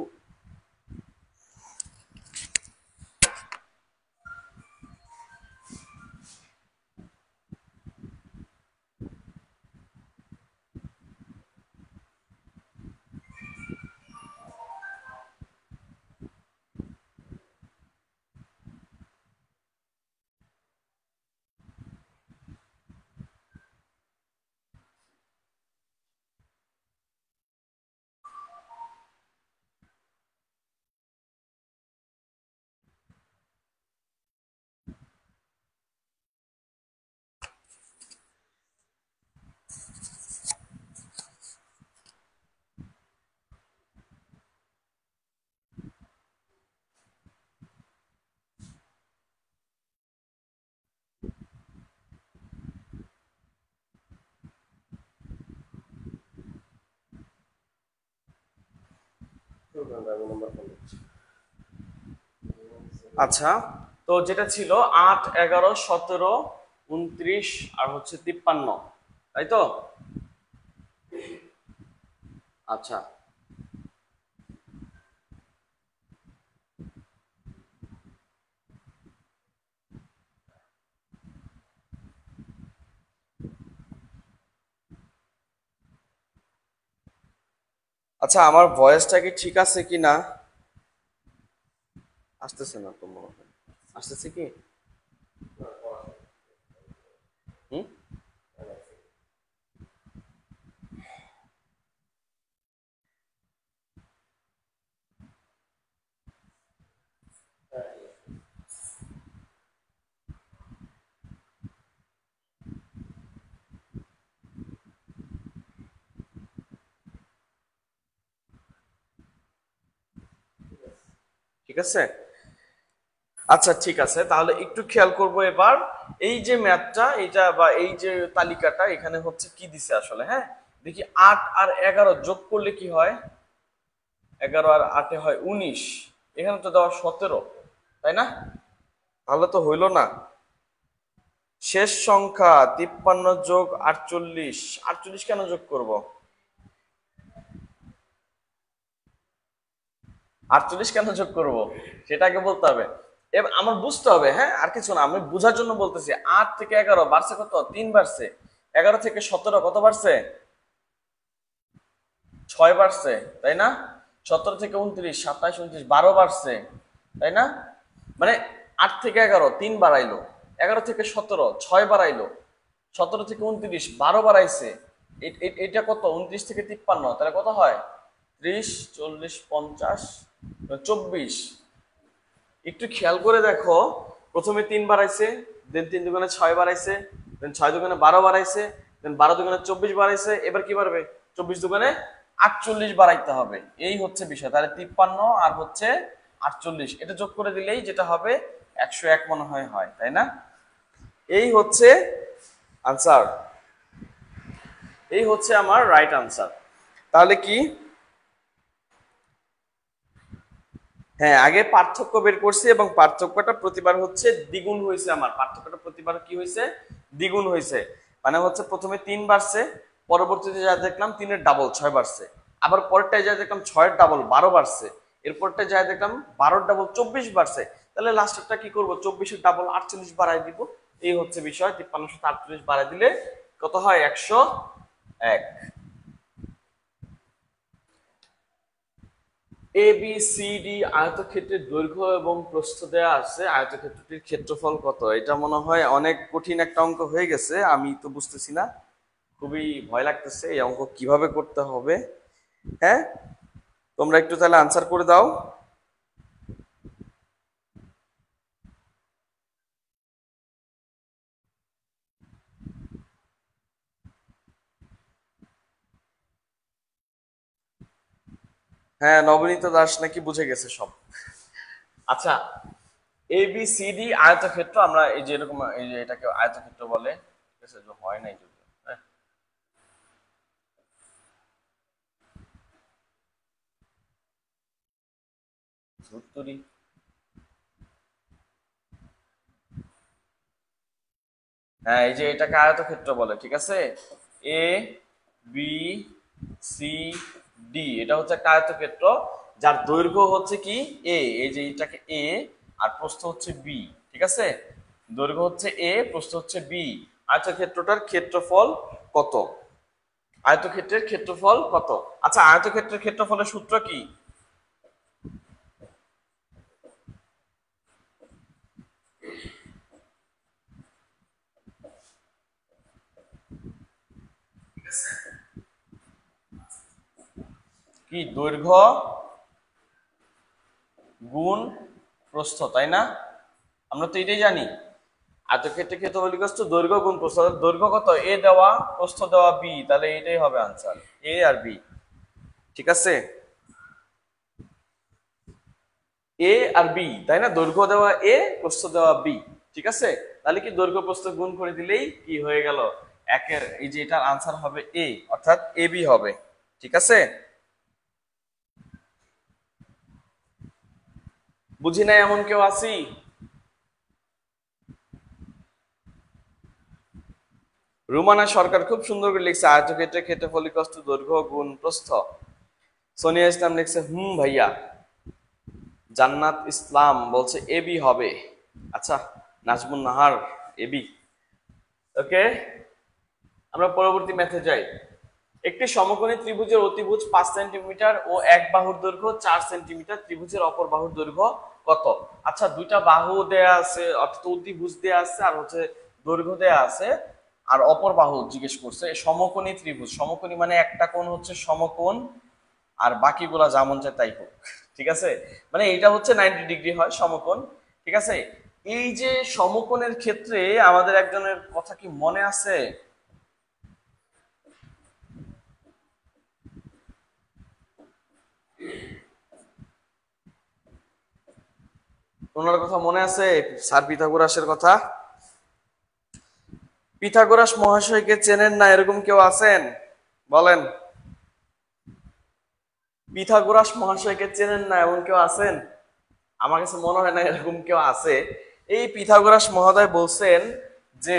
আচ্ছা, তো যেটা ছিল 8, 11, 17, 29 আর হচ্ছে 53, তাই তো? আচ্ছা আচ্ছা, আমার ভয়েসটা কি ঠিক আছে কি না? আসতেছে না তো মনে হয়। আসতেছে কি? হুম। ঠিক আছে। আচ্ছা ঠিক আছে, তাহলে একটু খেয়াল করব এবার। এই যে ম্যাথটা এটা বা এই যে তালিকাটা এখানে হচ্ছে কি দিছে আসলে, হ্যাঁ দেখি। 8 আর 11 যোগ করলে কি হয়? 11 আর 8-এ হয় 19। এখানে তো দেওয়া 17, তাই না? তাহলে তো হইল না। শেষ সংখ্যা 53 যোগ 48। 48 কেন যোগ করব? 48 কেন যোগ করব সেটা আগে বলতে হবে। এবার আমার বুঝতে হবে, হ্যাঁ আর কিছু না, আমি বোঝার জন্য বলতেছি। 8 থেকে 11 বাড়ছে কত? 3 বাড়ছে। 11 থেকে 17 কত বাড়ছে? 6 বাড়ছে, তাই না? 17 থেকে 29, 27, 29, 12 বাড়ছে, তাই না? মানে 8 থেকে 11 3 বাড়াইলো, 11 থেকে 17 6 বাড়াইলো, 17 থেকে 29 12 বাড়াইছে। এটা কত? 29 থেকে 53, তাহলে কত হয়? 30, 40, 50, 24। একটু খেয়াল করে দেখো, প্রথমে 3 বাড়াইছে, দেন 3 দুগুণে 6 বাড়াইছে, দেন 6 দুগুণে 12 বাড়াইছে, দেন 12 দুগুণে 24 বাড়াইছে। এবার কি বাড়বে? 24 দুগুণে 48 বাড়াইতে হবে। এই হচ্ছে বিষয়। তাহলে 53 আর হচ্ছে 48 এটা যোগ করে দিলেই যেটা হবে 101 মনে হয়, হয় তাই না? এই হচ্ছে আনসার। এই হচ্ছে আমার রাইট আনসার। তাহলে কি? হ্যাঁ, আগে পার্থক্য বের করছি এবং পার্থক্যটা প্রতিবার হচ্ছে দ্বিগুণ হয়েছে। আমার পার্থক্যটা প্রতিবার কি হয়েছে? দ্বিগুণ হয়েছে। মানে হচ্ছে প্রথমে 3 বাড়ছে, পরবর্তীতে যা দেখলাম 3-এর ডাবল 6 বাড়ছে। আবার পরেরটায় যা দেখলাম 6-এর ডাবল 12 বাড়ছে। এরপরটায় যা দেখলাম 12-এর ডাবল 24 বাড়ছে। তাহলে লাস্টেরটা কি করব? 24-এর ডাবল 48 বাড়াই দিব। এই হচ্ছে বিষয়। 53 সাথে 48 বাড়াই দিলে কত হয়? 101। এ বি সি ডি আয়তক্ষেত্রের দৈর্ঘ্য এবং প্রস্থ দেয়া আছে। আয়তক্ষেত্রটির ক্ষেত্রফল কত? এটা মনে হয় অনেক কঠিন একটা অঙ্ক হয়ে গেছে, আমি তো বুঝতেছি না। খুবই ভয় লাগতেছে এই অঙ্ক কিভাবে করতে হবে। হ্যাঁ, তোমরা একটু তাহলে আনসার করে দাও। হ্যাঁ, নবনীতা দাস নাকি বুঝে গেছে সব। আচ্ছা, এ বি সি ডি আয়তক্ষেত্র, আমরা এই যে এরকম এই যে এটাকে আয়তক্ষেত্র বলে। ঠিক আছে, যে হয় নাই যদি, হ্যাঁ ধুত্তুরি। হ্যাঁ, এই যে এটাকে আয়তক্ষেত্র বলে, ঠিক আছে। এ বি সি ডি এটা হচ্ছে একটা আয়তক্ষেত্র, যার দৈর্ঘ্য হচ্ছে কি এ, এই যে এটাকে এ, আর প্রস্থ হচ্ছে বি। ঠিক আছে, দৈর্ঘ্য হচ্ছে এ, প্রস্থ হচ্ছে বি। আয়তক্ষেত্রটার ক্ষেত্রফল কত? আয়তক্ষেত্রের ক্ষেত্রফল কত? আচ্ছা, আয়তক্ষেত্রের ক্ষেত্রফলের সূত্র কি? কি? দৈর্ঘ্য গুণ প্রস্থ, তাই না? আমরা তো এটাই জানি। আয়তক্ষেত্রের ক্ষেত্রফল ইকুয়ালস টু দৈর্ঘ্য গুণ প্রস্থ। দৈর্ঘ্য কত? এ দেওয়া, প্রস্থ দেওয়া বি, তাহলে এটাই হবে আনসার, এ আর বি। ঠিক আছে, এ আর বি, তাই না? দৈর্ঘ্য দেওয়া এ, প্রস্থ দেওয়া বি। ঠিক আছে, তাহলে কি দৈর্ঘ্য প্রস্থ গুণ করে দিলেই কি হয়ে গেল? একের এই যে এটার আনসার হবে এ, অর্থাৎ এ বি হবে। ঠিক আছে। বুঝি নাই এমন কেউ আছি? রুমানা সরকার খুব সুন্দর করে লিখছে আয়তক্ষেত্রে ক্ষেত্রফল ইকুয়াল টু দৈর্ঘ্য গুণ প্রস্থ। সোনিয়া ইসলাম লিখছে ভাইয়া। জান্নাত ইসলাম বলছে এবি হবে। আচ্ছা, নাজমুন নাহার এবি। ওকে, আমরা পরবর্তী ম্যাথে যাই। একটি সমকোণী ত্রিভুজের অতিভুজ 5 সেন্টিমিটার ও এক বাহুর দৈর্ঘ্য 4 সেন্টিমিটার, ত্রিভুজের অপর বাহুর দৈর্ঘ্য কত? আচ্ছা, দুইটা বাহু দেয়া আছে, অর্থাৎ অতিভুজ দেয়া আছে, আর হচ্ছে দৈর্ঘ্য দেয়া আছে, আর অপর বাহু জিজ্ঞেস করছে। সমকোণী ত্রিভুজ, সমকোণী মানে একটা কোণ হচ্ছে সমকোণ, আর বাকিগুলা যা মন চায় তাই হোক, ঠিক আছে? মানে এটা হচ্ছে 90 ডিগ্রি হয় সমকোণ, ঠিক আছে? এই যে সমকোণের ক্ষেত্রে আমাদের একজনের কথা কি মনে আছে? ওনার কথা মনে আছে? স্যার পিথাগোরাসের কথা। পিথাগোরাস মহাশয়কে চেনেন না এরকম কেউ আছেন? বলেন। পিথাগোরাস মহাশয়কে চেনেন না এমন কেউ আছেন? আমার কাছে মনে হয় না এরকম কেউ আছে। এই পিথাগোরাস মহোদয় বলছেন যে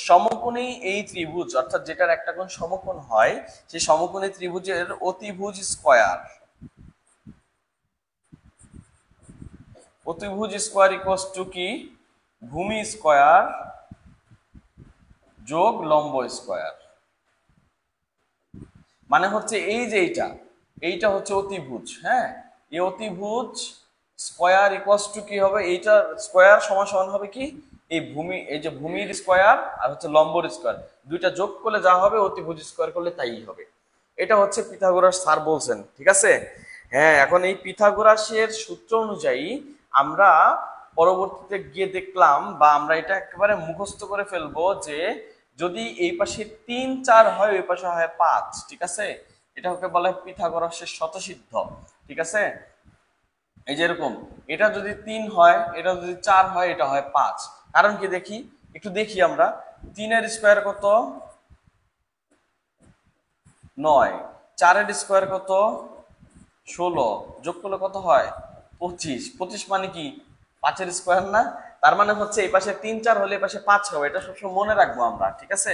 সমকোণী এই ত্রিভুজ, অর্থাৎ যেটার একটা কোণ সমকোণ হয়, সেই সমকোণী ত্রিভুজের অতিভুজ স্কয়ার, অতিভুজ স্কয়ার ইকুয়ালস টু কি? ভূমি স্কয়ার যোগ লম্ব স্কয়ার। মানে হচ্ছে এই যে এইটা হচ্ছে অতিভুজ, হ্যাঁ? এই অতিভুজ স্কয়ার ইকুয়ালস টু কি হবে? এইটা স্কয়ার সমান সমান হবে কি? এই যে ভূমির স্কয়ার আর হচ্ছে লম্বর স্কয়ার, দুইটা যোগ করলে যা হবে অতিভুজ স্কয়ার করলে তাই হবে। এটা হচ্ছে পিথাগোরাস স্যার বলছেন, ঠিক আছে? হ্যাঁ, এখন এই পিথাগোরাসের সূত্র অনুযায়ী আমরা পরবর্তীতে গিয়ে দেখলাম, বা আমরা এটা একেবারে মুখস্থ করে ফেলবো যে যদি এই পাশে 3 4 হয়, ওই পাশে হয় 5, ঠিক আছে? এটা ওকে বলা হয় পিথাগোরাসের শতসিদ্ধ, ঠিক আছে? এই যে এরকম, এটা যদি 3 হয়, এটা যদি 4 হয়, এটা হয় 5। কারণ কি দেখি, একটু দেখি আমরা। 3 এর স্কয়ার কত? 9। 4 এর স্কয়ার কত? 16। যোগ করলে কত হয়? 25। 25 মানে কি? 5 এর স্কয়ার না? তার মানে হচ্ছে এই পাশে 3 4 হলে এই পাশে 5 হবে, এটা সবসময় মনে রাখবো আমরা, ঠিক আছে?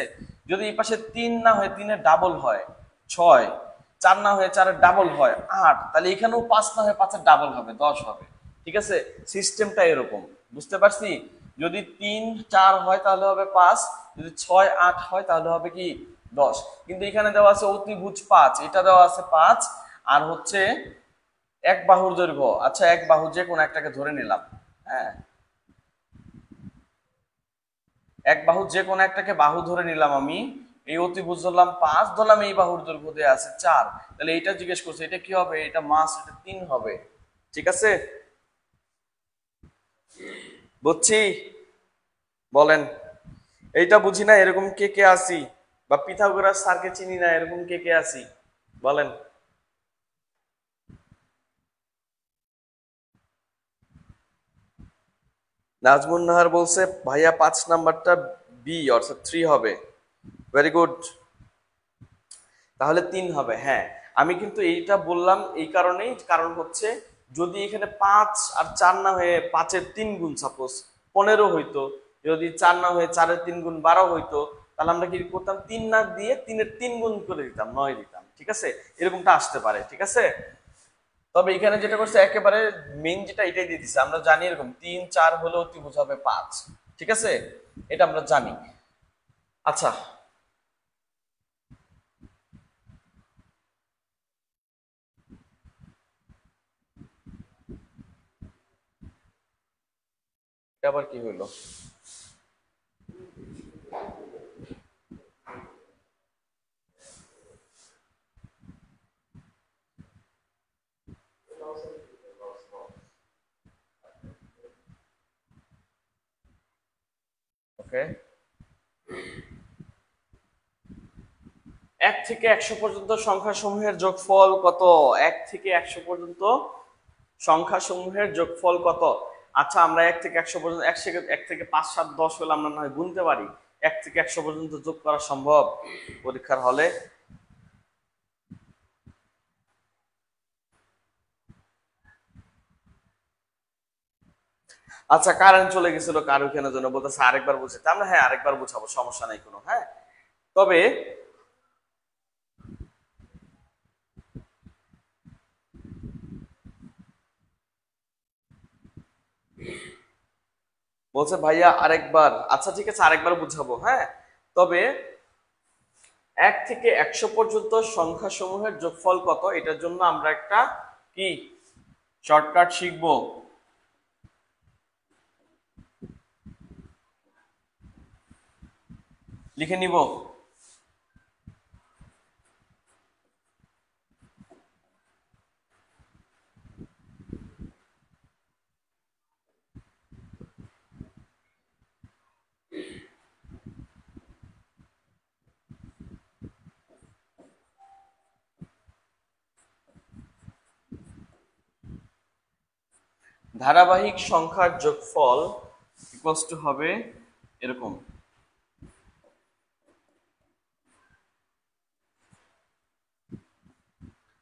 যদি এই পাশে 3 না হয়, 3 এর ডাবল হয় 6, 4 না হয়ে 4 এর ডাবল হয় 8, তাহলে এখানেও 5 না হয়ে 5 এর ডাবল হবে 10 হবে, ঠিক আছে? সিস্টেমটা এরকম, বুঝতে পারছি? যদি 3 4 হয় তাহলে হবে 5, যদি 6 8 হয় তাহলে হবে কি? 10। কিন্তু এখানে দেওয়া আছে অতিভুজ 5, এটা দেওয়া আছে 5, আর হচ্ছে এক বাহুর দৈর্ঘ্য। আচ্ছা, এক বাহু যে কোনো একটাকে ধরে নিলাম, হ্যাঁ, এক বাহু যে কোনো একটাকে বাহু ধরে নিলাম আমি। এই অতিভুজ ধরলাম 5, ধরলাম এই বাহুর দৈর্ঘ্য দেয়া আছে 4, তাহলে এইটা জিজ্ঞেস করছে এটা কি হবে? এটা মাস, এটা 3 হবে, ঠিক আছে? বুঝছি? বলেন। এইটা বুঝি না এরকম কে কে আছি? বা পিথাগোরাস স্যারকে চিনি না এরকম কে কে আছি? বলেন। নাজমুন নাহার বলছে ভাইয়া 5 নাম্বারটা বি অর্থাৎ 3 হবে। Very good. তাহলে 3 হবে, হ্যাঁ। আমি কিন্তু এইটা বললাম এই কারণেই, কারণ হচ্ছে যদি এখানে 5 আর 4 না হয়ে 5 এর 3 গুণ সাপোজ 15 হইতো, যদি 4 না হয়ে 4 এর 3 গুণ 12 হইতো, তাহলে আমরা কি করতাম? 3 না দিয়ে 3 এর 3 গুণ করে দিতাম, 9 দিতাম, ঠিক আছে? এরকমটা আসতে পারে, ঠিক আছে? তবে এখানে যেটা করছে একেবারে মেইন যেটা এটাই দিয়ে দিচ্ছে, আমরা জানি এরকম 3 4 হলে অতিভুজ হবে 5, ঠিক আছে? এটা আমরা জানি। আচ্ছা, এটা আবার কি হইলো? ওকে, 1 থেকে 100 পর্যন্ত সংখ্যা সমূহের যোগফল কত? 1 থেকে 100 পর্যন্ত সংখ্যা সমূহের যোগফল কত? আচ্ছা, আমরা 1 থেকে 100 পর্যন্ত, 1 থেকে 5 7 10 হলে আমরা না হয় গুনতে পারি, 1 থেকে 100 পর্যন্ত যোগ করা সম্ভব পরীক্ষার হলে? আচ্ছা, কারেন্ট চলে গেছিল কার ওখানে জন্য বলতেছে আরেকবার বুঝাতে। আমরা হ্যাঁ আরেকবার বুঝাবো, সমস্যা নাই কোনো। হ্যাঁ, তবে বলছে ভাইয়া আরেকবার। আচ্ছা ঠিক আছে, আরেকবার বুঝাবো। হ্যাঁ, তবে 1 থেকে 100 পর্যন্ত সংখ্যা সমূহের যোগফল কত, এটার জন্য আমরা একটা কি শর্টকাট শিখবো। লিখে নিব। ধারাবাহিক সংখ্যার যোগফল ইকুয়ালস টু হবে এরকম।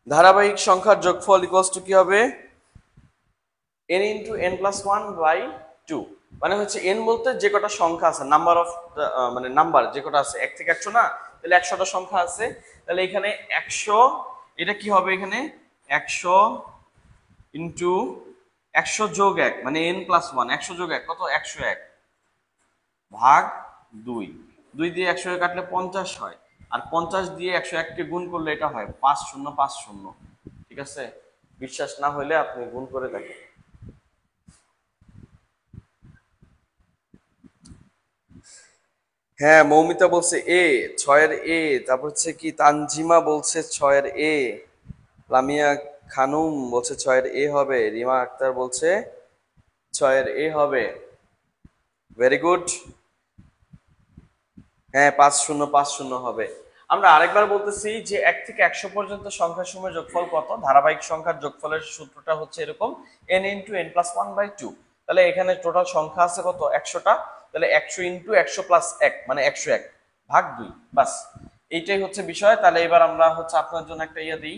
ধারাবাহিক সংখ্যার যোগফল ইকুয়ালস টু কি হবে? n into n plus one by two. মানে হচ্ছে n বলতে যে কটা সংখ্যা আছে, নাম্বার অফ মানে নাম্বার যে কটা আছে, 1 থেকে 100 না, তাহলে 100টা সংখ্যা আছে। তাহলে এখানে 100, এটা কি হবে এখানে 100 ইন্টু 100 যোগ 1 মানে n প্লাস ওয়ান, 100 যোগ 1 কত 101 ভাগ 2। 2 দিয়ে 100 কাটলে 50 হয়, আর 50 দিয়ে 101 কে গুণ করলে এটা হয় 5050। ঠিক আছে, বিশ্বাস না হলে আপনি গুণ করে দেখেন। হ্যাঁ, মৌমিতা বলছে এ, 6-এর এ। তারপর হচ্ছে কি তানজিমা বলছে 6-এর এ। লামিয়া খানুম বলছে 6-এর এ হবে। রিমা আক্তার বলছে 6-এর এ হবে। Very good. হ্যাঁ, 5050 হবে। আমরা আরেকবার বলতেছি যে 1 থেকে 100 পর্যন্ত সংখ্যার সময় যোগফল কত। ধারাবাহিক সংখ্যার যোগফলের সূত্রটা হচ্ছে এরকম, n into n plus one by two. তাহলে এখানে টোটাল সংখ্যা আছে কত 100টা, তাহলে 100 ইন্টু 100 প্লাস 1 মানে 101 ভাগ 2। বাস, এইটাই হচ্ছে বিষয়। তাহলে এবার আমরা হচ্ছে আপনার জন্য একটা ইয়ে দিই।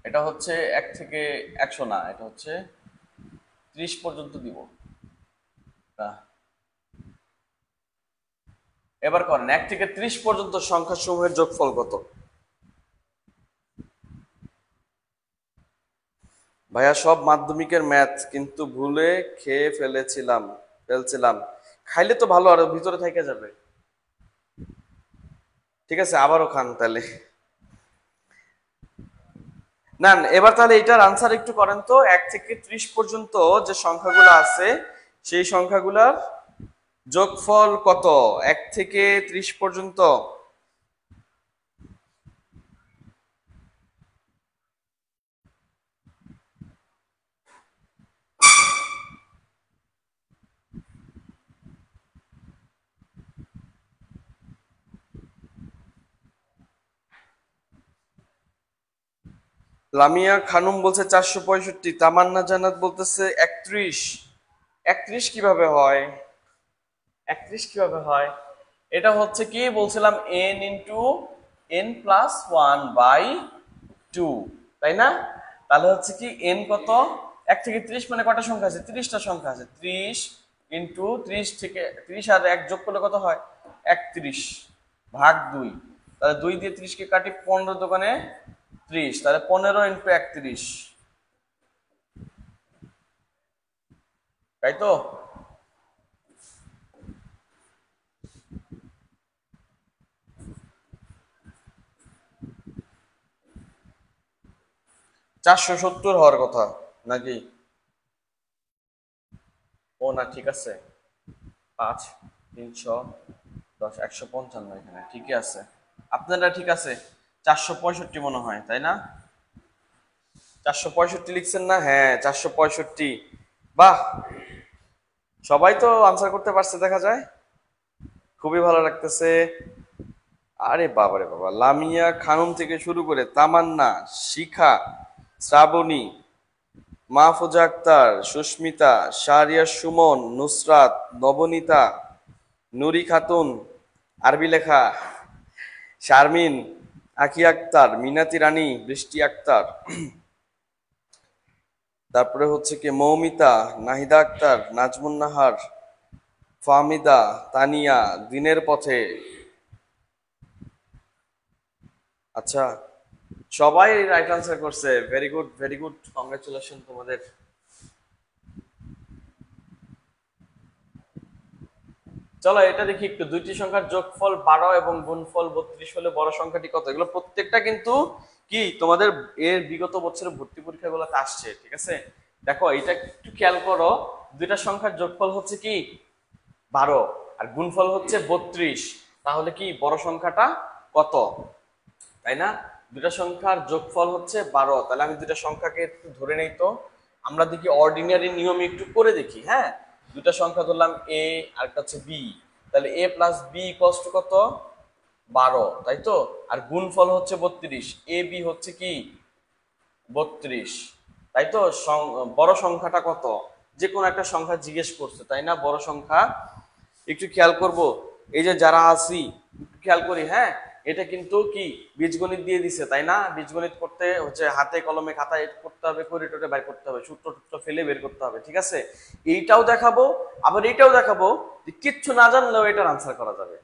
এটা হচ্ছে 1 থেকে 100 না, এটা হচ্ছে 30 পর্যন্ত দিব। এবার করেন 1 থেকে 30 পর্যন্ত সংখ্যা সমূহের যোগফল কত। ভাইয়া সব মাধ্যমিকের ম্যাথ কিন্তু ভুলে খেয়ে ফেলছিলাম। খাইলে তো ভালো, আরো ভিতরে থেকে যাবে। ঠিক আছে, আবারও খান তাহলে। না এবার তাহলে এটার আনসার একটু করেন তো। 1 থেকে 30 পর্যন্ত যে সংখ্যাগুলো আছে সেই সংখ্যাগুলার যোগফল কত 1 থেকে 30 পর্যন্ত। লামিয়া খানুম বলছে 465। তামান্না জান্নাত বলতেছে 31। 31 কিভাবে হয়? 31 কিভাবে হয়? এটা হচ্ছে কি বলছিলাম, n into n plus one by two, তাই না? তাহলে হচ্ছে কি n কত, 1 থেকে 30 মানে কটা সংখ্যা আছে, 30টা সংখ্যা আছে। 30 ইন্টু 30 থেকে 30 আর 1 যোগ করলে কত হয় 31 ভাগ 2। তাহলে 2 দিয়ে 30 কে কাটি, 15 দোকানে 30, তাহলে 15 ইন্টু 31, তাই তো? 470 হওয়ার কথা নাকি? ও না, ঠিক আছে, 5 310 155 এখানে ঠিকই আছে। আপনারা ঠিক আছে, 465 মনে হয়, তাই না? 465 লিখছেন না? হ্যাঁ 465। বাহ, সবাই তো আনসার করতে পারছে দেখা যায়, খুবই ভালো লাগতেছে। আরে বাবা রে বাবা, লামিয়া খানুম থেকে শুরু করে তামান্না, শিখা, শ্রাবণী, মাহফুজা আক্তার, সুস্মিতা, শাহরিয়া সুমন, নুসরাত, নবনীতা, নুরি খাতুন, আরবি লেখা, শারমিন, আকি আক্তার, মিনাতি রানী, বৃষ্টি আক্তার, তারপরে হচ্ছে কি মৌমিতা, নাহিদা আক্তার, নাজমুন নাহার, ফাহমিদা, তানিয়া, দিনের পথে। আচ্ছা, সবাই রাইট আনসার করছে। ভেরি গুড, কংগ্রেচুলেশন তোমাদের। চলো এটা দেখি একটু, দুইটি সংখ্যার যোগফল 12 এবং গুণফল 32 হলে বড় সংখ্যাটি কত? এগুলো প্রত্যেকটা কিন্তু কি তোমাদের এর বিগত বছরের ভর্তি পরীক্ষাগুলোতে আসছে, ঠিক আছে? দেখো এটা একটু খেয়াল করো, দুইটা সংখ্যার যোগফল হচ্ছে কি 12 আর গুণফল হচ্ছে 32, তাহলে কি বড় সংখ্যাটা কত, তাই না? দুটা সংখ্যার যোগফল হচ্ছে 12, তাহলে আমি দুটা সংখ্যাকে একটু ধরে নেই তো, আমরা দেখি অর্ডিনারি নিয়মে একটু করে দেখি। হ্যাঁ, দুটা সংখ্যা ধরলাম এ আর একটা হচ্ছে বি, তাহলে এ প্লাস বি ইকুয়ালস টু কত? 12, তাই তো? আর গুণফল হচ্ছে 32, এ বি হচ্ছে কি 32, তাই তো? বড় সংখ্যাটা কত? যে কোনো একটা সংখ্যা জিজ্ঞেস করছে, তাই না? বড় সংখ্যা একটু খেয়াল করব, এই যে যারা আছি একটু খেয়াল করি। হ্যাঁ, এটা কিন্তু কি বীজগণিত দিয়ে দিছে, তাই না? বীজগণিত করতে হচ্ছে হাতে কলমে খাতায় করতে হবে, করে টোরে বের করতে হবে, সূত্র টুত্র ফেলে বের করতে হবে, ঠিক আছে? এইটাও দেখাবো, আবার এইটাও দেখাবো যে কিচ্ছু না জানলেও এটার আনসার করা যাবে,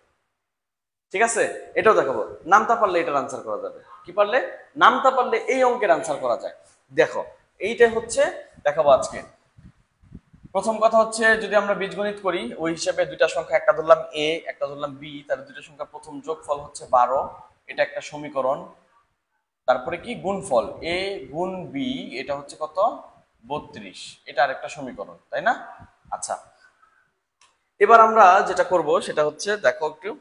ঠিক আছে? এটাও দেখাবো, নামতা পারলে এটার আনসার করা যাবে। কি পারলে? নামতা পারলে এই অঙ্কের আনসার করা যায়। দেখো এইটা হচ্ছে দেখাবো আজকে। প্রথম কথা হচ্ছে, যদি আমরা বীজগণিত করি ওই হিসেবে দুইটা সংখ্যা, একটা ধরলাম এ একটা ধরলাম বি, তাহলে দুইটা সংখ্যা প্রথম যোগফল হচ্ছে 12, এটা একটা সমীকরণ। তারপরে কি গুণফল এ গুণ বি, এটা হচ্ছে কত? 32, এটা আরেকটা সমীকরণ, তাই না? আচ্ছা, এবার আমরা যেটা করব সেটা হচ্ছে, দেখো একটু,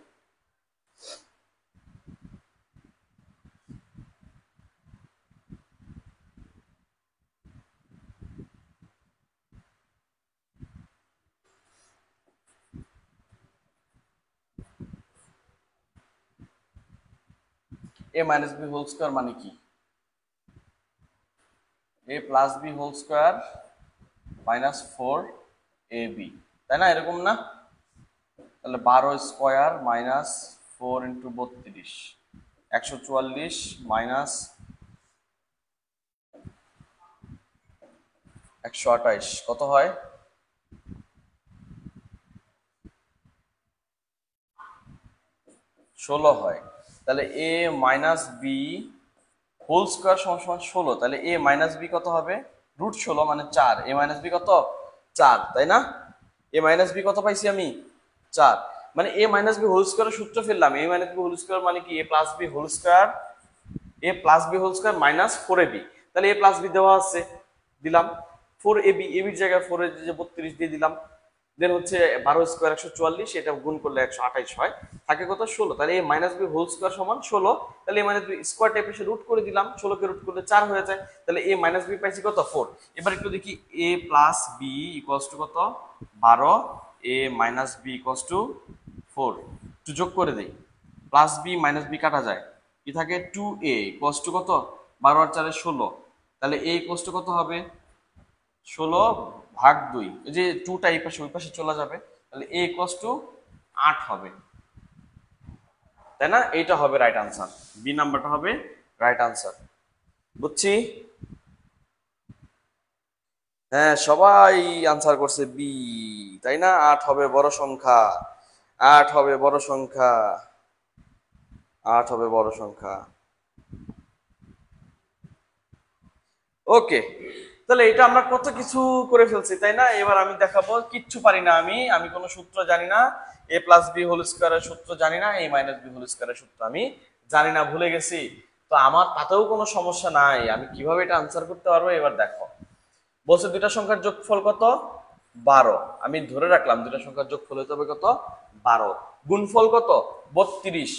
a minus b whole square মানে কি? A plus b whole square minus 4ab, তাই না? এরকম না? তাহলে 12 স্কোয়ার মাইনাস 4 ইন্টু 32, 144 মাইনাস 128 কত হয়? 16 হয়। তাহলে এ মাইনাস বি হোল স্কোয়ার সমান সমান 16, তাহলে এ মাইনাস বি কত হবে? রুট 16 মানে 4, এ মাইনাস বি কত? 4, তাই না? এ মাইনাস বি কত পাইছি আমি? 4, মানে এ মাইনাস বি হোল স্কোয়ারের সূত্র ফেললাম। A minus b whole square মানে কি? A plus b whole square, a plus b whole square minus 4ab, তাহলে এ প্লাস বি দেওয়া আছে, দিলাম 4ab, এবির জায়গায় 4 এর যে 32 দিয়ে দিলাম। দেন হচ্ছে 12 স্কোয়ার 144, এটা গুণ করলে 128 হয়, থাকে কত? 16, তাহলে এ মাইনাস বি হোল স্কোয়ার সমান 16, তাহলে এ মাইনাস বি স্কোয়ার টাইপে সে রুট করে দিলাম, 16 কে রুট করলে 4 হয়ে যায়, তাহলে এ মাইনাস বি পাইছি কত? 4। এবার একটু দেখি, এ প্লাস বি ইকুয়ালস টু কত? 12, এ মাইনাস বি ইকুয়ালস টু 4, একটু যোগ করে দেই, প্লাস বি মাইনাস বি কাটা যায়, কি থাকে? 2a ইকুয়ালস টু কত? 12 আর 4 16, তাহলে a ইকুয়ালস টু কত হবে? 16/2, এই যে 2টা এই পাশে ওই পাশে চলে যাবে, তাহলে a ইকুয়ালস টু 8 হবে, তাই না? এইটা হবে রাইট আনসার, বি নাম্বারটা হবে রাইট আনসার। বুঝছি? হ্যাঁ, সবাই আনসার করছে বি, তাই না? 8 হবে বড় সংখ্যা, 8 হবে বড় সংখ্যা, 8 হবে বড় সংখ্যা। ওকে, তাহলে এটা আমরা কত কিছু করে ফেলছি, তাই না? এবার আমি দেখাবো কিচ্ছু পারি না, আমি কোনো সূত্র জানি না, এ প্লাস বি হোল স্কোয়ারের সূত্র জানি না, এ মাইনাস বি হোল স্কোয়ারের সূত্র আমি জানি না, ভুলে গেছি। তো আমার তাতেও কোনো সমস্যা নাই, আমি কিভাবে এটা আনসার করতে পারবো। এবার দেখো, বলছে দুইটা সংখ্যার যোগফল কত? 12, আমি ধরে রাখলাম দুইটা সংখ্যার যোগফল হতে হবে কত? 12। গুণফল কত? 32,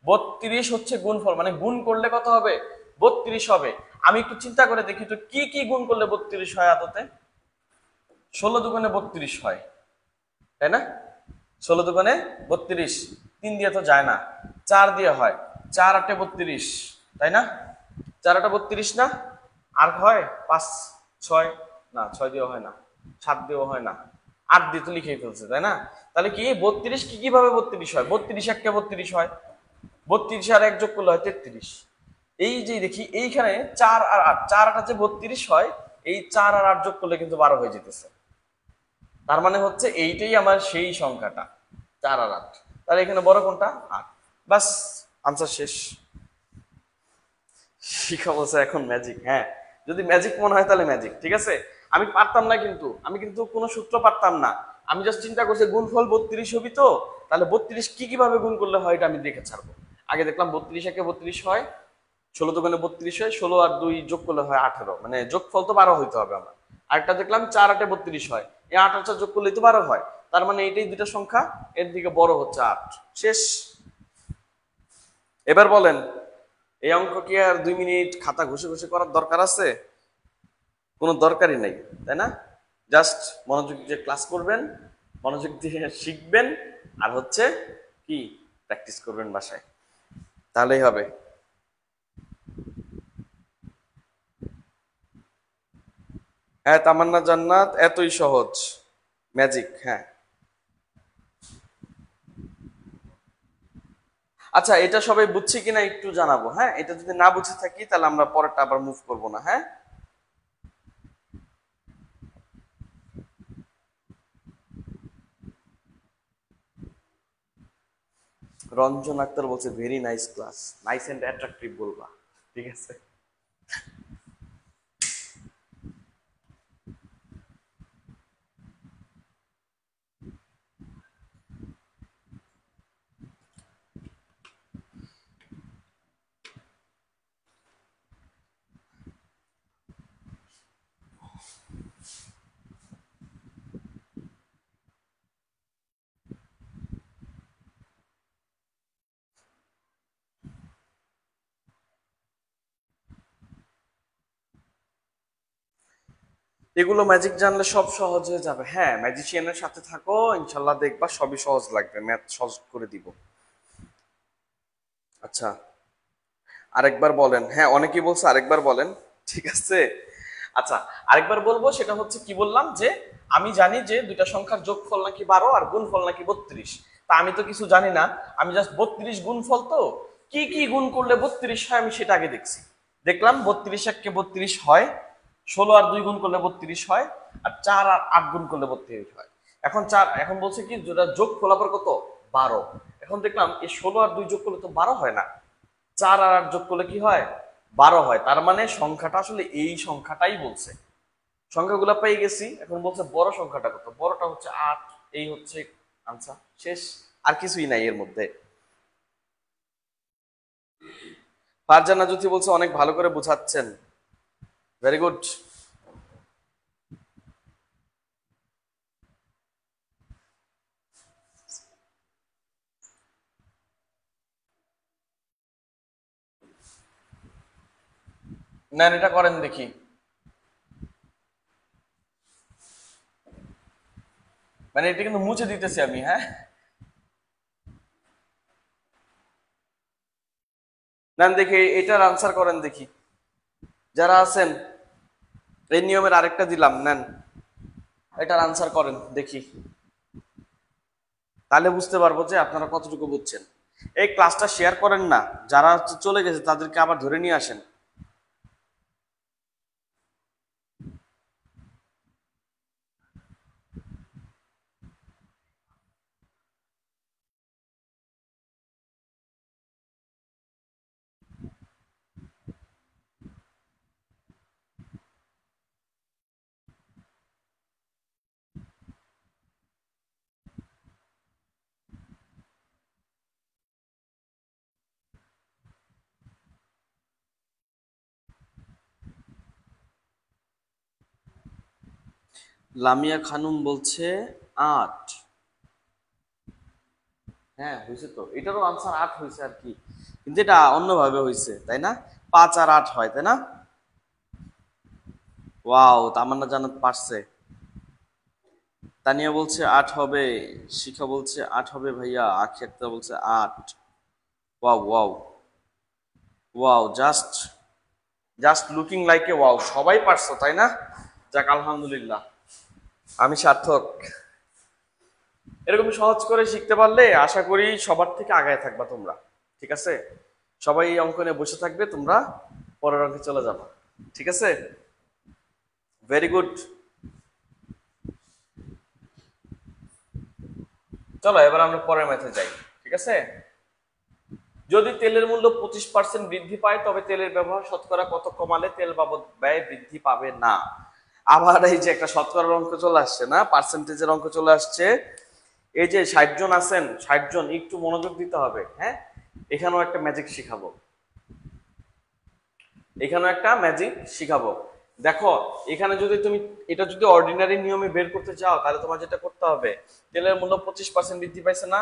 32 হচ্ছে গুণফল, মানে গুণ করলে কত হবে? 32 হবে। আমি একটু চিন্তা করে দেখি তো, কি কি গুণ করলে 32 হয় আদতে? 16 দুগুণে 32 হয়, তাই না? 16 দুগুণে 32, 3 দিয়ে তো যায় না, 4 দিয়ে হয়, 4 8 32, তাই না? 4 8 32 না? আর হয় 5 6, না 6 দিয়েও হয় না, 7 দিয়েও হয় না, 8 দিয়ে তো লিখেই ফেলছে, তাই না? তাহলে কি 32 কি কিভাবে 32 হয়? 32 একটা 32 হয়, 32 আর 1 যোগ করলে হয় 33। এই যে দেখি এইখানে 4 আর 8, 4 8 যে 32 হয়, এই 4 আর 8 যোগ করলে কিন্তু 12 হয়ে যেতেছে। তার মানে হচ্ছে এইটাই আমার সেই সংখ্যাটা 4 আর 8। তাহলে এখানে বড় কোনটা? 8। বাস, আনসার শেষ। শিখা বলছে এখন ম্যাজিক। হ্যাঁ, যদি ম্যাজিক মনে হয় তাহলে ম্যাজিক, ঠিক আছে। আমি পারতাম না, কিন্তু আমি কিন্তু কোনো সূত্র পারতাম না। আমি জাস্ট চিন্তা করছি গুণফল 32 হবি তো, তাহলে 32 কি কিভাবে গুণ করলে হয় এটা আমি দেখে ছাড়বো। আগে দেখলাম 32 একে 32 হয়, 16 দোকানে 32 হয়, 16 আর 2 যোগ করলে হয় 18, মানে যোগফল তো 12 হইতে হবে আমার। আরেকটা দেখলাম 4 8 32 হয়, এই 8 8 যোগ করলেই তো 12 হয়। তার মানে এইটাই দুটা সংখ্যা, এর দিকে বড় হচ্ছে 8। শেষ। এবার বলেন, এই অঙ্ক কি আর 2 মিনিট খাতা ঘষে ঘষে করার দরকার আছে? কোনো দরকারই নাই, তাই না? জাস্ট মনোযোগ দিয়ে ক্লাস করবেন, মনোযোগ দিয়ে শিখবেন, আর হচ্ছে কি প্র্যাকটিস করবেন বাসায়, তাহলেই হবে। হ্যাঁ, তামান্না জান্নাত, এতই সহজ, ম্যাজিক। হ্যাঁ, আচ্ছা, এটা সবাই বুঝছি কিনা একটু জানাবো। হ্যাঁ, এটা যদি না বুঝে থাকি তাহলে আমরা পরেরটা আবার মুভ করব না। হ্যাঁ, রঞ্জন আক্তার বলছে very nice class, nice and attractive বলবা, ঠিক আছে। এগুলো ম্যাজিক জানলে সব সহজ হয়ে যাবে। হ্যাঁ, ম্যাজিশিয়ানের সাথে থাকো, ইনশাল্লাহ দেখবা সবই সহজ লাগবে, ম্যাথ সহজ করে দিব। আচ্ছা, আরেকবার বলেন। হ্যাঁ, অনেকেই বলছে আরেকবার বলেন, ঠিক আছে। আচ্ছা, আরেকবার বলবো, সেটা হচ্ছে কি বললাম যে আমি জানি যে দুইটা সংখ্যার যোগফল নাকি 12 আর গুণফল নাকি 32। তা আমি তো কিছু জানি না, আমি জাস্ট 32 গুণফল তো, কি কি গুণ করলে 32 হয় আমি সেটা আগে দেখছি। দেখলাম 32 এককে 32 হয়, 16 আর 2 গুণ করলে 32 হয়, আর 4 আর 8 গুণ করলে 32 হয়। এখন বলছে কি যেটা যোগ ফলাফল কত? 12। এখন দেখলাম এই 16 আর 2 যোগ করলে তো 12 হয় না, 4 আর 8 যোগ করলে কি হয়? 12 হয়। তার মানে সংখ্যাটা আসলে এই সংখ্যাটাই বলছে। সংখ্যাগুলো পেয়ে গেছি, এখন বলছে বড় সংখ্যাটা কত? বড়টা হচ্ছে 8। এই হচ্ছে আনসার, শেষ। আর কিছুই নাই এর মধ্যে। ফারজানা জ্যোতি বলছে অনেক ভালো করে বুঝাচ্ছেন, ভেরি গুড। নেন, এটা করেন দেখি। মানে এটা কিন্তু মুছে দিতেছি আমি, হ্যাঁ। নেন দেখি, এটার আনসার করেন দেখি, যারা আছেন। এই নিয়মের আরেকটা দিলাম, নেন এটার আনসার করেন দেখি, তাহলে বুঝতে পারবো যে আপনারা কতটুকু বুঝছেন। এই ক্লাসটা শেয়ার করেন না, যারা চলে গেছে তাদেরকে আবার ধরে নিয়ে আসেন। লামিয়া খানুম বলছে 8। হ্যাঁ, হয়েছে তো, এটারও আনসার 8 হয়েছে আর কি, কিন্তু এটা অন্যভাবে হয়েছে, তাই না? 5 আর 8 হয়, তাই না? ওয়াও, তামান্না জান্নাত পারছে। তানিয়া বলছে 8 হবে, শিখা বলছে 8 হবে ভাইয়া, আখি আক্তার বলছে 8। Wow wow wow, just just looking like a wow, সবাই পারছো তাই না? যাক, আলহামদুলিল্লাহ, আমি সার্থক। এরকম সহজ করে শিখতে পারলে আশা করি সবার থেকে আগায় থাকবা তোমরা, ঠিক আছে। সবাই এই অঙ্ক নিয়ে বসে থাকবে, তোমরা পরের অঙ্কে চলে যাবা, ঠিক আছে। Very good. চলো এবার আমরা পরের ম্যাথে যাই, ঠিক আছে। যদি তেলের মূল্য 25% বৃদ্ধি পায় তবে তেলের ব্যবহার শতকরা কত কমালে তেল বাবদ ব্যয় বৃদ্ধি পাবে না। আবার এই যে একটা শতকরার অঙ্ক চলে আসছে না, পার্সেন্টেজের অঙ্ক চলে আসছে। এই যে 60 জন আছেন, 60 জন একটু মনোযোগ দিতে হবে, হ্যাঁ। এখানেও একটা ম্যাজিক শিখাবো, এখানেও একটা ম্যাজিক শিখাবো। দেখো এখানে যদি তুমি এটা যদি অর্ডিনারি নিয়মে বের করতে চাও তাহলে তোমার যেটা করতে হবে, তেলের মূল্য 25% বৃদ্ধি পাইছে না,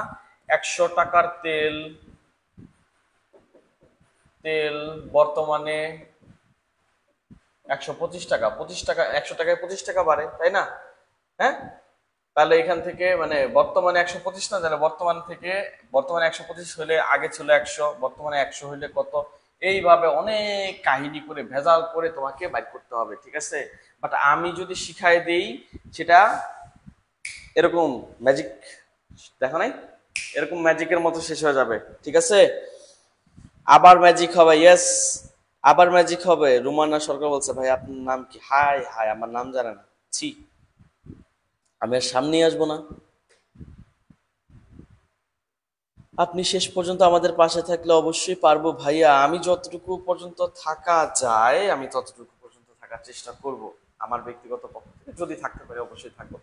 100 টাকার তেল তেল বর্তমানে 125 টাকা, 25 টাকা, 100 টাকায় 25 টাকা বাড়ে, তাই না? হ্যাঁ, তাহলে এখান থেকে মানে বর্তমানে 125 না, তাহলে বর্তমান থেকে বর্তমানে 125 হলে আগে ছিল 100, বর্তমানে 100 হলে কত, এইভাবে অনেক কাহিনী করে ভেজাল করে তোমাকে বাইর করতে হবে, ঠিক আছে। বাট আমি যদি শিখাই দেই সেটা এরকম ম্যাজিক, দেখো নাই, এরকম ম্যাজিকের মতো শেষ হয়ে যাবে, ঠিক আছে। আবার ম্যাজিক হবে, ইয়েস, আবার ম্যাজিক হবে। রুমানা সরকার বলছে ভাই আপনার নাম কি? হাই হাই, আমার নাম জানে না, ছি, আমি আর সামনেই আসবো না। আপনি শেষ পর্যন্ত আমাদের পাশে থাকলে অবশ্যই পারবো ভাইয়া, আমি যতটুকু পর্যন্ত থাকা যায় আমি ততটুকু পর্যন্ত থাকার চেষ্টা করব, আমার ব্যক্তিগত পক্ষ থেকে যদি থাকতে পারি অবশ্যই থাকবো।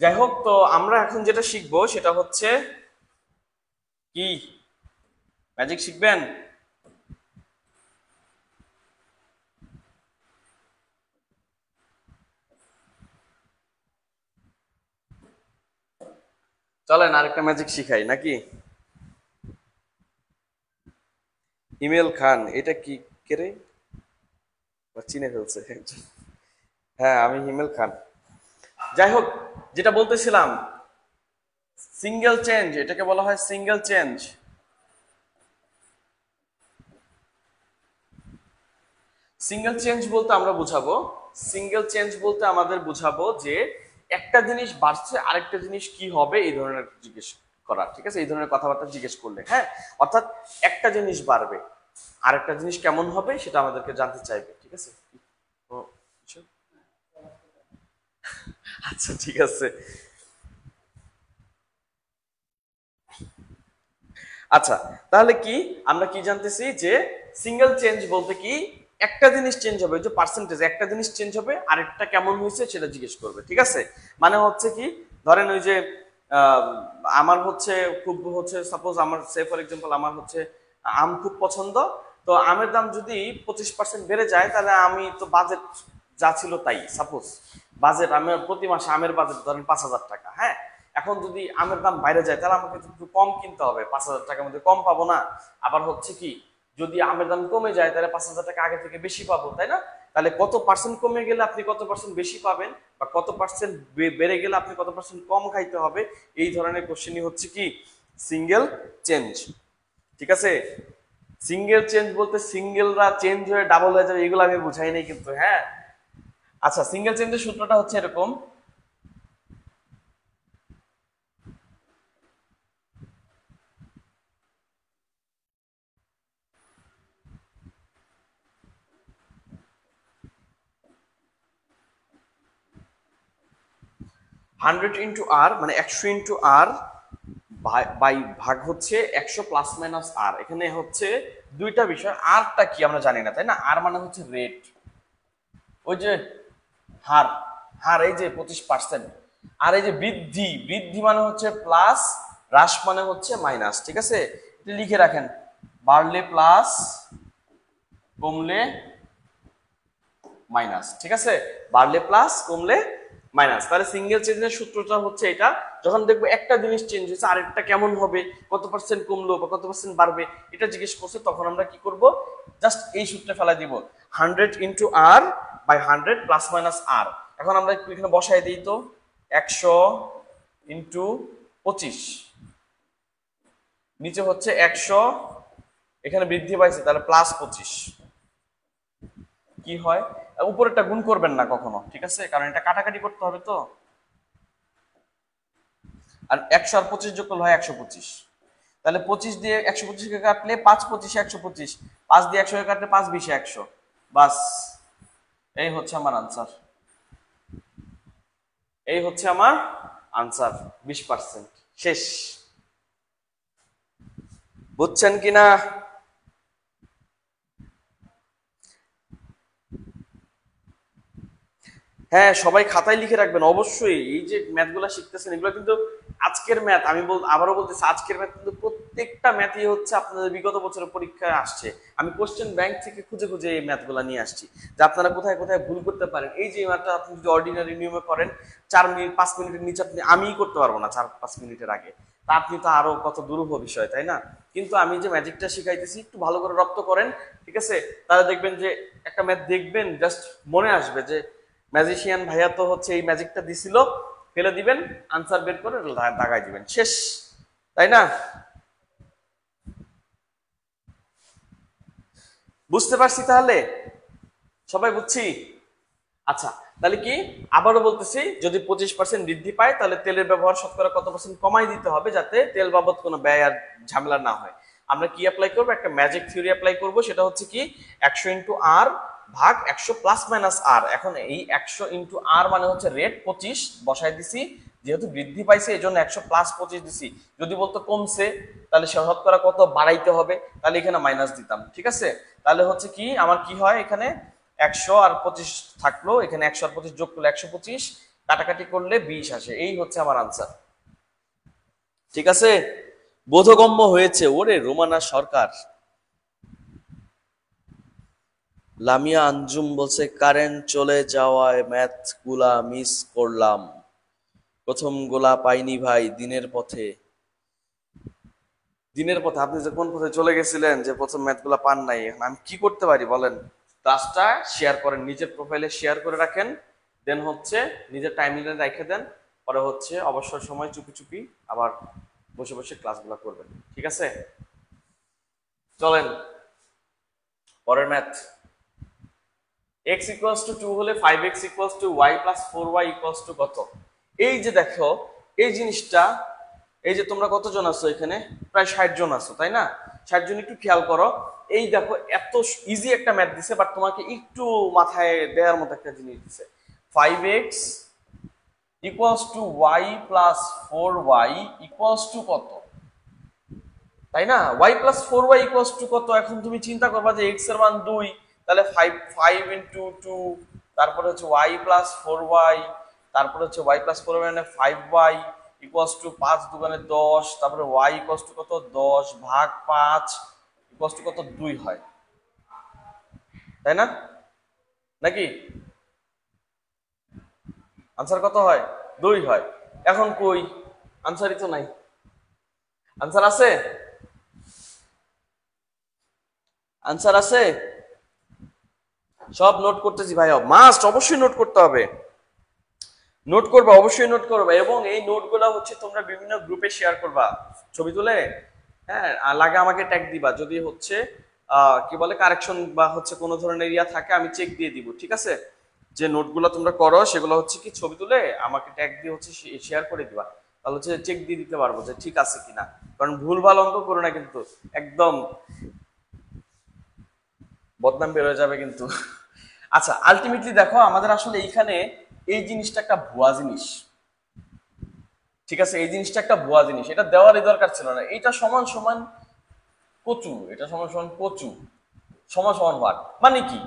যাই হোক, তো আমরা এখন যেটা শিখবো সেটা হচ্ছে কি, ম্যাজিক শিখবেন? চলেন আরেকটা ম্যাজিক শিখাই নাকি। ইমেল খান, এটা কি কেরে চিনে ফেলছে একজন। হ্যাঁ আমি হিমেল খান। যাই হোক, যেটা বলতেছিলাম, সিঙ্গেল চেঞ্জ, এটাকে বলা হয় সিঙ্গেল চেঞ্জ। সিঙ্গেল চেঞ্জ বলতে আমরা বুঝাবো, সিঙ্গেল চেঞ্জ বলতে আমাদের বুঝাবো যে একটা জিনিস বাড়ছে আরেকটা জিনিস কি হবে এই ধরনের জিজ্ঞেস করা, ঠিক আছে, এই ধরনের কথাবার্তা জিজ্ঞেস করলে, হ্যাঁ, অর্থাৎ একটা জিনিস বাড়বে আরেকটা জিনিস কেমন হবে সেটা আমাদেরকে জানতে চাইবে, ঠিক আছে। ও, কিছু? আচ্ছা ঠিক আছে। আচ্ছা, তাহলে কি আমরা কি জানতেছি যে সিঙ্গেল চেঞ্জ বলতে কি একটা জিনিস চেঞ্জ হবে, যে পার্সেন্টেজ একটা জিনিস চেঞ্জ হবে আরেকটা কেমন হয়েছে সেটা জিজ্ঞেস করবে, ঠিক আছে। মানে হচ্ছে কি, ধরেন ওই যে আহ, আমার হচ্ছে খুব হচ্ছে সাপোজ আমার সে ফর এক্সাম্পল আমার হচ্ছে আম খুব পছন্দ, তো আমের দাম যদি 25% বেড়ে যায় তাহলে আমি তো বাজেট যা ছিল তাই, সাপোজ বাজেট আমি প্রতি মাসে আমের বাজেট ধরেন 5,000 টাকা, হ্যাঁ। এখন যদি আমের দাম বাইরে যায় তাহলে আমাকে একটু কম কিনতে হবে, 5,000 টাকার মধ্যে কম পাবো না। আবার হচ্ছে কি, যদি আমের দাম কমে যায় তাহলে 5,000 টাকা আগে থেকে বেশি পাবো, তাই না? তাহলে কত পার্সেন্ট কমে গেলে আপনি কত পার্সেন্ট বেশি পাবেন, বা কত পার্সেন্ট বেড়ে গেলে আপনি কত পার্সেন্ট কম খাইতে হবে, এই ধরনের কোশ্চেনই হচ্ছে কি সিঙ্গেল চেঞ্জ, ঠিক আছে। সিঙ্গেল চেঞ্জ বলতে সিঙ্গেলরা চেঞ্জ হয়ে ডাবল হয়ে যাবে এগুলো আমি বুঝাই নাই কিন্তু, হ্যাঁ। আচ্ছা, সিঙ্গেল চেঞ্জের সূত্রটা হচ্ছে এরকম, 100 × r মানে 100 × r বাই ভাগ হচ্ছে 100 প্লাস মাইনাস আর। এখানে হচ্ছে দুইটা বিষয়, আরটা কি আমরা জানি না, তাই না। আর মানে হচ্ছে রেট, ওই যে হার, হার এই যে 25%, আর এই যে বৃদ্ধি, বৃদ্ধি মানে হচ্ছে প্লাস, হ্রাস মানে হচ্ছে মাইনাস, ঠিক আছে। এটা লিখে রাখেন, বাড়লে প্লাস, কমলে মাইনাস, ঠিক আছে, বাড়লে প্লাস কমলে মাইনাস। তাহলে সিঙ্গেল চেঞ্জের সূত্রটা হচ্ছে এটা, যখন দেখবো একটা জিনিস চেঞ্জ হয়েছে আরেকটা কেমন হবে, কত পার্সেন্ট কমলো বা কত পার্সেন্ট বাড়বে এটা জিজ্ঞেস করছে, তখন আমরা কি করব, জাস্ট এই সূত্রে ফেলা দিব, 100 × r/100 প্লাস মাইনাস আর। এখন আমরা একটু এখানে বসাই দিই তো, 100 × 25, নিচে হচ্ছে 100, এখানে বৃদ্ধি পাইছে তাহলে প্লাস 25 কি হয়, উপরেরটা গুণ করবেন না কখনো, ঠিক আছে, কারণ এটা কাটাকাটি করতে হবে তো। আর 100 আর 25 যোগ করলে হয় 125, তাহলে 25 দিয়ে 125 কে কাটলে 5 25 125, 5 দিয়ে 100 কে কাটলে 5 20 100, বাস এই হচ্ছে আমার আনসার। এই হচ্ছে আমার আনসার, 20%। শেষ। বুঝছেন কিনা? হ্যাঁ, সবাই খাতায় লিখে রাখবেন অবশ্যই। এই যে ম্যাথগুলো শিখতেছেন এগুলো কিন্তু আজকের ম্যাথ, আমি আবারও বলতেছি, আজকের ম্যাথ কিন্তু প্রত্যেকটা ম্যাথই হচ্ছে আপনাদের বিগত বছরের পরীক্ষায় আসছে। আমি কোশ্চেন ব্যাংক থেকে খুঁজে খুঁজে এই ম্যাথগুলো নিয়ে আসছি যে আপনারা কোথায় কোথায় ভুল করতে পারেন। এই যে ম্যাথটা আপনি যদি অর্ডিনারি নিয়মে করেন 4 মিনিট 5 মিনিটের নিচে আপনি, আমিই করতে পারবো না 4-5 মিনিটের আগে, তা আপনি তো আরো কত দুরূহ বিষয়, তাই না? কিন্তু আমি যে ম্যাজিকটা শিখাইতেছি একটু ভালো করে রপ্ত করেন, ঠিক আছে? তাহলে দেখবেন যে একটা ম্যাথ দেখবেন জাস্ট মনে আসবে যে ম্যাজিশিয়ান ভাইয়া তো হচ্ছে এই ম্যাজিকটা দিছিল, ফেলে দিবেন, আনসার বের করে দাগাই দিবেন, শেষ, তাই না? বুঝতে পারছি তাহলে? সবাই বুঝছি? আচ্ছা, তাহলে কি আবারও বলতেছি, যদি 25% বৃদ্ধি পায় তাহলে তেলের ব্যবহার শতকরা কত পার্সেন্ট কমাই দিতে হবে যাতে তেল বাবদ কোনো ব্যয় আর ঝামেলা না হয়। আমরা কি অ্যাপ্লাই করবো? একটা ম্যাজিক থিওরি অ্যাপ্লাই করব, সেটা হচ্ছে কি 100 ইন্টু আর ভাগ 100 প্লাস মাইনাস আর। এখন এই 100 ইন্টু আর মানে হচ্ছে রেট 25 বসাই দিছি, যেহেতু বৃদ্ধি পাইছে এই জন্য 100 প্লাস 25 দিছি। যদি বলতো কমছে তাহলে শতকরা কত বাড়াইতে হবে, তাহলে এখানে মাইনাস দিতাম, ঠিক আছে? তাহলে হচ্ছে কি আমার কি হয়, এখানে 100 আর 25 থাকলো, এখানে 100 আর 25 যোগ করলে 125, কাটাকাটি করলে 20 আসে। এই হচ্ছে আমার আনসার, ঠিক আছে? বোধগম্য হয়েছে? ওরে রোমানা সরকার। লামিয়া আঞ্জুম বলছে কারেন্ট চলে যাওয়ায় ম্যাথ গুলা মিস করলাম, প্রথম গোলা পাইনি ভাই। দিনের পথে, দিনের পথে আপনি যে কোন পথে চলে গেছিলেন যে প্রথম ম্যাথ গুলা পান নাই? এখন আমি কি করতে পারি বলেন? ক্লাসটা শেয়ার করেন, নিজের প্রোফাইলে শেয়ার করে রাখেন, দেন হচ্ছে নিজের টাইমলাইনে রেখে দেন, পরে হচ্ছে অবসর সময় চুপি চুপি আবার বসে বসে ক্লাসগুলো করবেন, ঠিক আছে? চলেন পরের ম্যাথ। x ইকুয়ালস টু 2 হলে 5x equals to y plus 4y equals to কত? এই যে দেখো এই জিনিসটা, এই যে তোমরা কতজন আছো এখানে? প্রায় 60 জন আছো, তাই না? 60 জন, একটু খেয়াল করো। এই দেখো এত ইজি একটা ম্যাথ দিছে, বাট তোমাকে একটু মাথায় দেওয়ার মতো একটা জিনিস দিছে। 5x equals to y plus 4y equals to কত, তাই না? y plus 4y equals to কত? এখন তুমি চিন্তা করবা যে x এর মান 2, তাহলে 5 ইনটু 2, তারপরে হচ্ছে y প্লাস 4y, তারপরে হচ্ছে y প্লাস 4y মানে 5y ইকুয়ালস টু 5 দুগুণে 10, তারপরে y ইকুয়ালস টু কত? 10 ভাগ 5 ইকুয়ালস টু কত? 2 হয়, তাই না? নাকি আনসার কত হয়? 2 হয়। এখন কই আনসারই তো নাই। আনসার আছে? আনসার আছে? সব নোট করতেছি ভাই, মাস্ট অবশ্যই নোট করতে হবে, নোট করবা, অবশ্যই নোট করবা, এবং এই নোটগুলো হচ্ছে তোমরা বিভিন্ন গ্রুপে শেয়ার করবা ছবি তুলে। হ্যাঁ, আর লাগে আমাকে ট্যাগ দিবা যদি হচ্ছে কি বলে কারেকশন বা হচ্ছে কোনো ধরনের ইয়া থাকে, আমি চেক দিয়ে দিব, ঠিক আছে? যে নোটগুলো তোমরা করো সেগুলো হচ্ছে কি ছবি তুলে আমাকে ট্যাগ দিয়ে হচ্ছে শেয়ার করে দিবা, তাহলে হচ্ছে চেক দিয়ে দিতে পারবো যে ঠিক আছে কিনা। কারণ ভুলভাল অঙ্ক করো না কিন্তু, একদম বদনাম বের হয়ে যাবে কিন্তু। আচ্ছা, আলটিমেটলি দেখো আমাদের আসলে এইখানে এই জিনিসটা একটা ভুয়া জিনিস, ঠিক আছে? এই জিনিসটা একটা ভুয়া জিনিস, এটা দেওয়ারই দরকার ছিল না। এটা সমান সমান কচু, এটা সমান সমান কচু, সমান সমান হোয়াট মানে কি?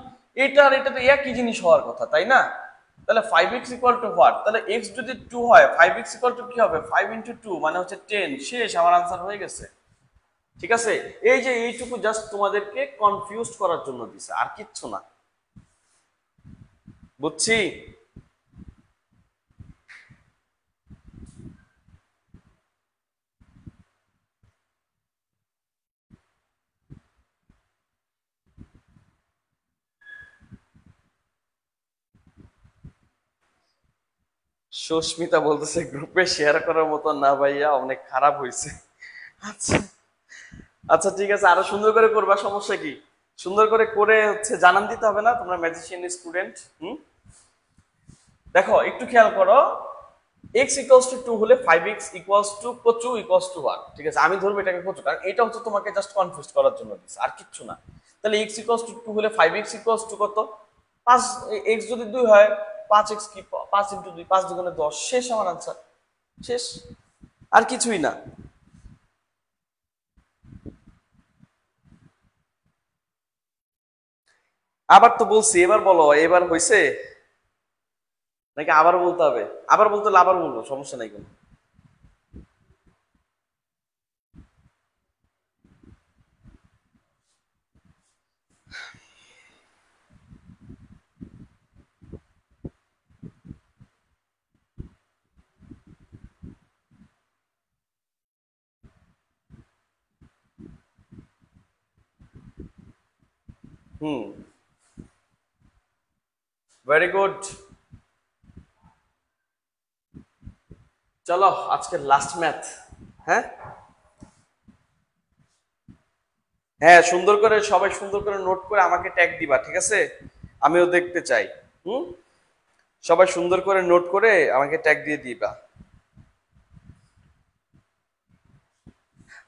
এটা আর এটা তো একই জিনিস হওয়ার কথা, তাই না? তাহলে 5x ইকুয়াল টু হোয়াট? তাহলে x যদি 2 হয় 5x ইকুয়াল টু কি হবে? 5 ইনটু 2 মানে হচ্ছে 10, শেষ, আমার আনসার হয়ে গেছে, ঠিক আছে? এই যে এইটুকু জাস্ট তোমাদেরকে কনফিউজ করার জন্য দিছে, আর কিচ্ছু না, বুঝছি? সুস্মিতা বলতেছে গ্রুপে শেয়ার করার মতো না ভাইয়া, অনেক খারাপ হয়েছে। আচ্ছা, আচ্ছা ঠিক আছে, আরো সুন্দর করে করবা, সমস্যা কি? সুন্দর করে করে হচ্ছে জানান দিতে হবে না? তোমরা ম্যাজিশিয়ান স্টুডেন্ট। দেখো একটু খেয়াল করো, x ইকুয়ালস টু 2 হলে 5x ইকুয়ালস টু কচু ইকুয়ালস টু 1, ঠিক আছে? আমি ধরবো এটাকে কচু, কারণ এটা হচ্ছে তোমাকে জাস্ট কনফিউজ করার জন্য দিছে, আর কিচ্ছু না। তাহলে x ইকুয়ালস টু 2 হলে 5x ইকুয়ালস টু কত? 5, x যদি 2 হয় 5x কি 5 × 2 5 দুগুণে 10, শেষ আমার আনসার, শেষ, আর কিছুই না। আবার তো বলছি, এবার বলো, এবার হয়েছে নাকি আবার বলতে হবে? আবার বলতে হলে আবার বলবো, সমস্যা নাই কোনো। হুম, ভেরি গুড। চলো আজকের লাস্ট ম্যাথ। হ্যাঁ হ্যাঁ, সুন্দর করে সবাই সুন্দর করে নোট করে আমাকে ট্যাগ দিবা, ঠিক আছে? আমিও দেখতে চাই। হুম, সবাই সুন্দর করে নোট করে আমাকে ট্যাগ দিয়ে দিবা।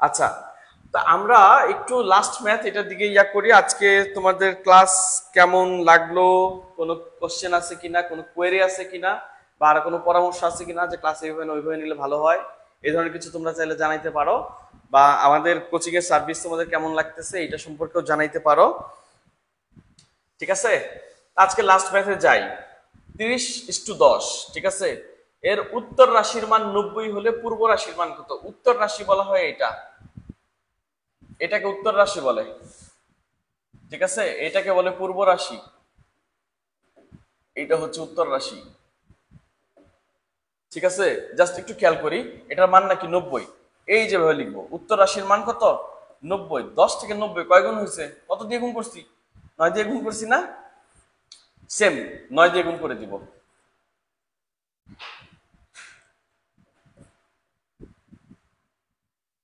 আচ্ছা, তা আমরা একটু লাস্ট ম্যাথ এটার দিকে ইয়া করি। আজকে তোমাদের ক্লাস কেমন লাগলো? কোনো কোশ্চেন আছে কিনা, কোনো কোয়েরি আছে কিনা, বা আর কোনো পরামর্শ আছে কিনা যে ক্লাস এইভাবে না ওইভাবে নিলে ভালো হয়, এই ধরনের কিছু তোমরা চাইলে জানাইতে পারো। বা আমাদের কোচিং এর সার্ভিস তোমাদের কেমন লাগতেছে এটা সম্পর্কেও জানাইতে পারো, ঠিক আছে? আজকে লাস্ট ম্যাথে যাই। 30:10, ঠিক আছে? এর উত্তর রাশির মান 90 হলে পূর্ব রাশির মান কত? উত্তর রাশি বলা হয় এটা, এটাকে উত্তর রাশি বলে, ঠিক আছে? এটাকে বলে পূর্ব রাশি, এটা হচ্ছে উত্তর রাশি, ঠিক আছে? জাস্ট একটু খেয়াল করি, এটার মান নাকি 90। এই যেভাবে লিখবো, উত্তর রাশির মান কত? 90। 10 থেকে 90 কয় গুণ হয়েছে? কত দিয়ে গুণ করছি? 9 দিয়ে গুণ করছি না? সেম, 9 দিয়ে গুণ করে দিব।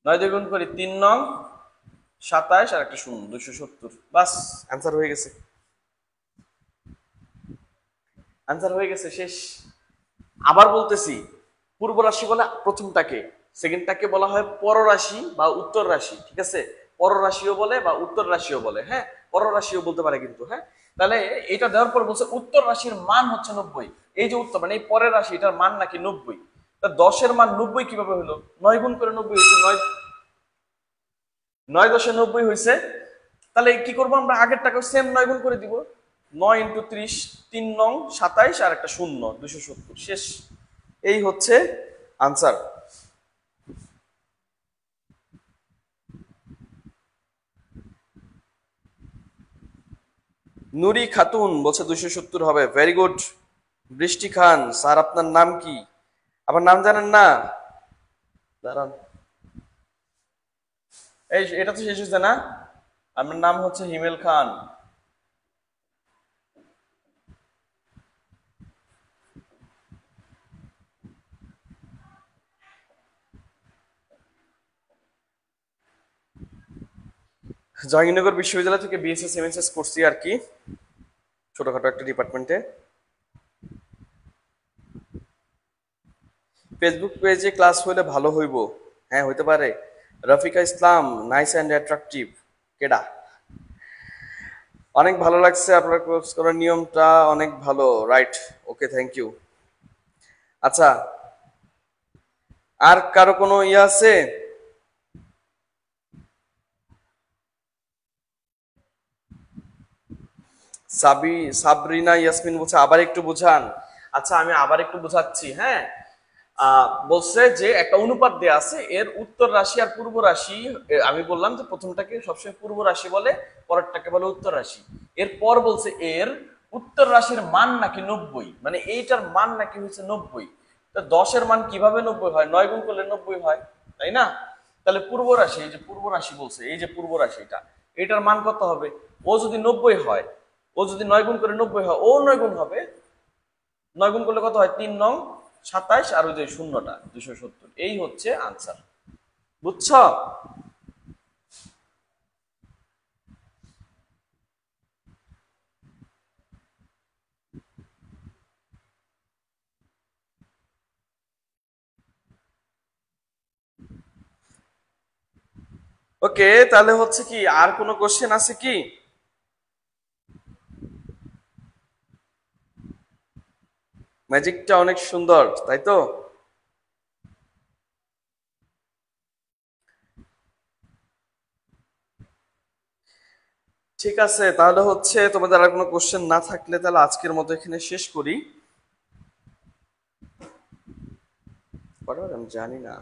9 দিয়ে গুণ করি, 3 নং 27 আর একটা শূন্য, 270। বাস, অ্যান্সার হয়ে গেছে, অ্যান্সার হয়ে গেছে, শেষ। আবার বলতেছি, পূর্ব রাশি বলে প্রথমটাকে, সেকেন্ডটাকে বলা হয় পররাশি বা উত্তর রাশি, ঠিক আছে? পররাশিও বলে বা উত্তর রাশিও বলে, হ্যাঁ, পররাশিও বলতে পারে কিন্তু, হ্যাঁ। তাহলে এটা দেওয়ার পর বলছে উত্তর রাশির মান হচ্ছে 90। এই যে উত্তর মানে এই পরের রাশি, এটার মান নাকি 90। তা 10-এর মান 90 কিভাবে হলো? 9 গুণ করে 90 হয়েছে, 9 9 10 90 হয়েছে। তাহলে কি করবো আমরা? আগের টাকা সেম 9 গুণ করে দিব। 9 × 30, 3 নং 27 আর একটা শূন্য, 270, শেষ। এই হচ্ছে আনসার। নুরি খাতুন বলছে 270 হবে, ভেরি গুড। বৃষ্টি খান, স্যার আপনার নাম কি? আমার নাম জানেন না? দাঁড়ান, এই এটা তো শেষ হয়েছে না? আমার নাম হচ্ছে হিমেল খান। জাহাঙ্গীরনগর বিশ্ববিদ্যালয় থেকে বিএসএস এমএসএস করছি আর কি, ছোটখাটো একটা ডিপার্টমেন্টে। ফেসবুক পেজে ক্লাস হলে ভালো হইব। হ্যাঁ, হইতে পারে। রফিকা ইসলাম, নাইস অ্যান্ড অ্যাট্রাকটিভ। কেডা? অনেক ভালো লাগছে, আপনার কোর্স করার নিয়মটা অনেক ভালো, রাইট। Okay, thank you. আচ্ছা, আর কারো কোনো ইয়ে আছে? সাবরিনা ইয়াসমিন বলছে আবার একটু বোঝান। আচ্ছা, আমি আবার একটু বোঝাচ্ছি, হ্যাঁ। বলছে যে একটা অনুপাত দেয়া আছে, এর উত্তর রাশি আর পূর্ব রাশি। আমি বললাম যে প্রথমটাকে সবসময় পূর্ব রাশি বলে, পরেরটাকে বলে উত্তর রাশি। এরপর বলছে এর উত্তর রাশির মান নাকি 90, মানে এইটার মান নাকি হচ্ছে 90। তা 10-এর মান কিভাবে 90 হয়? 9 গুণ করলে 90 হয়, তাই না? তাহলে পূর্ব রাশি, এই যে পূর্ব রাশি বলছে, এই যে পূর্ব রাশিটা, এটার মান কত হবে? ও যদি 90 হয়, ও যদি 9 গুণ করে 90 হয়, ও 9 গুণ হবে। 9 গুণ করলে কত হয়? 3 নং 27 আর ওই যে শূন্যটা, 270। এই হচ্ছে আনসার, বুঝছ? ওকে, তাহলে হচ্ছে কি, আর কোনো কোশ্চেন আছে কি? ম্যাজিকটা অনেক সুন্দর, তাই তো? ঠিক আছে, তাহলে হচ্ছে তোমাদের আর কোনো কোশ্চেন না থাকলে তাহলে আজকের মতো এখানে শেষ করি। আমি জানি না।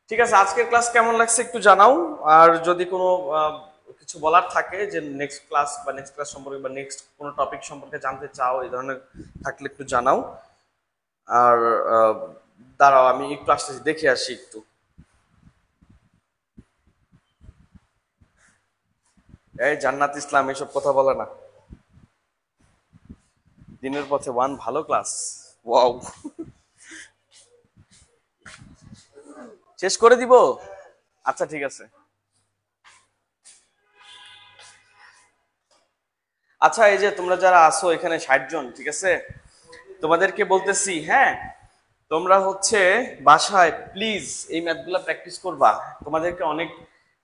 ঠিক আছে, আজকের ক্লাস কেমন লাগছে একটু জানাও। আর যদি কোনো আহ, কিছু বলার থাকে যে নেক্সট ক্লাস বা নেক্সট ক্লাস সম্পর্কে বা নেক্সট কোনো টপিক সম্পর্কে জানতে চাও এই ধরনের থাকলে একটু জানাও। আর আহ, দাঁড়াও আমি একটু আসতেছি, দেখে আসি একটু। এই জান্নাত ইসলাম এসব কথা বলে না। দিনের পথে ওয়ান ভালো ক্লাস। ওয়াও, শেষ করে দিব। আচ্ছা ঠিক আছে। আচ্ছা, এই যে তোমরা যারা আসো এখানে 60 জন, ঠিক আছে, তোমাদেরকে বলতেছি, হ্যাঁ, তোমরা হচ্ছে বাসায় প্লিজ এই ম্যাথগুলো প্র্যাকটিস করবা। তোমাদেরকে অনেক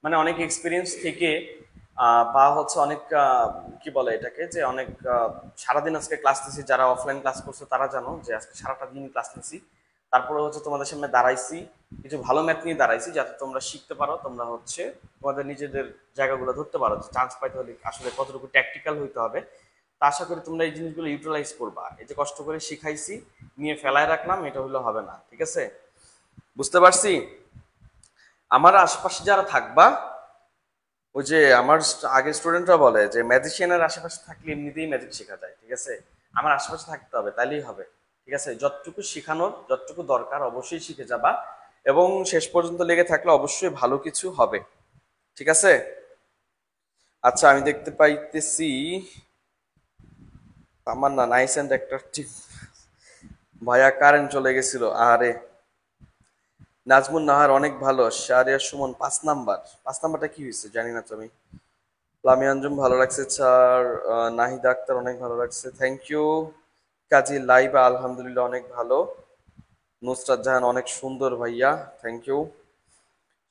মানে অনেক এক্সপিরিয়েন্স থেকে বা হচ্ছে অনেক কি বলে এটাকে, যে অনেক সারাদিন আজকে ক্লাস নিছি, যারা অফলাইন ক্লাস করছো তারা জানো যে আজকে সারাটা দিন ক্লাস নিছি। তারপরে হচ্ছে তোমাদের সামনে দাঁড়াইছি, কিছু ভালো ম্যাথ নিয়ে দাঁড়াইছি যাতে তোমরা শিখতে পারো, তোমরা হচ্ছে তোমাদের নিজেদের জায়গাগুলো ধরতে পারো, যে চান্স পাইতে হলে আসলে কতটুকু ট্যাকটিক্যাল হইতে হবে। তা আশা করি তোমরা এই জিনিসগুলো ইউটিলাইজ করবা। এই যে কষ্ট করে শিখাইছি, নিয়ে ফেলায় রাখলাম, এটা হলো হবে না, ঠিক আছে? বুঝতে পারছি। আমার আশেপাশে যারা থাকবা, ওই যে আমার আগের স্টুডেন্টরা বলে যে ম্যাজিশিয়ানের আশেপাশে থাকলে এমনিতেই ম্যাজিক শেখা যায়, ঠিক আছে? আমার আশেপাশে থাকতে হবে, তাইলেই হবে, ঠিক আছে? যতটুকু শিখানোর যতটুকু দরকার অবশ্যই শিখে যাবা, এবং শেষ পর্যন্ত লেগে থাকলে অবশ্যই ভালো কিছু হবে, ঠিক আছে? আচ্ছা, আমি দেখতে পাইতেছি আমার না নাইস অ্যান্ড অ্যাট্রাকটিভ। ভাইয়া কারেন্ট চলে গেছিল, আরে। নাজমুন নাহার অনেক ভালো, শাহরিয়ার সুমন 5 নাম্বার। 5 নাম্বারটা কি হয়েছে জানি না তো আমি। লামি আঞ্জুম ভালো লাগছে স্যার। নাহিদ আক্তার অনেক ভালো লাগছে, থ্যাংক ইউ। কাজী লাইবা আলহামদুলিল্লাহ অনেক ভালো। নুসরাত জাহান অনেক সুন্দর ভাইয়া, থ্যাংক ইউ।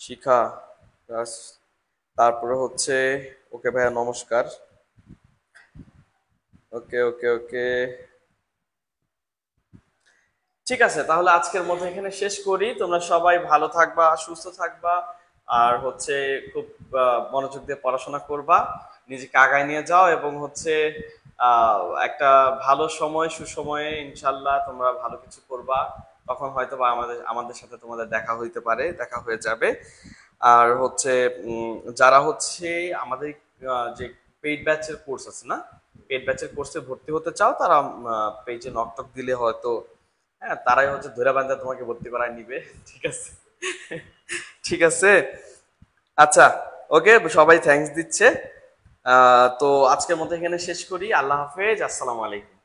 শিখা রাস, তারপরে হচ্ছে ওকে ভাইয়া নমস্কার। ওকে ওকে ওকে, ঠিক আছে, তাহলে আজকের মতো এখানে শেষ করি। তোমরা সবাই ভালো থাকবা, সুস্থ থাকবা, আর হচ্ছে খুব মনোযোগ দিয়ে পড়াশোনা করবা, নিজেকে আগায় নিয়ে যাও, এবং হচ্ছে একটা ভালো সময় সুসময়ে ইনশাল্লাহ তোমরা ভালো কিছু করবা। তখন হয়তো বা আমাদের আমাদের সাথে তোমাদের দেখা হইতে পারে, দেখা হয়ে যাবে। আর হচ্ছে যারা হচ্ছে আমাদের যে পেইড ব্যাচের কোর্স আছে না, পেইড ব্যাচের কোর্সে ভর্তি হতে চাও, তারা পেজে নকটক দিলে হয়তো, হ্যাঁ, তারাই হচ্ছে ধরে বান্ধা তোমাকে ভর্তি করায় নিবে, ঠিক আছে? ঠিক আছে। আচ্ছা, ওকে, সবাই থ্যাঙ্কস দিচ্ছে। তো আজকের মতো এখানে শেষ করি। আল্লাহ হাফেজ, আসসালামু আলাইকুম।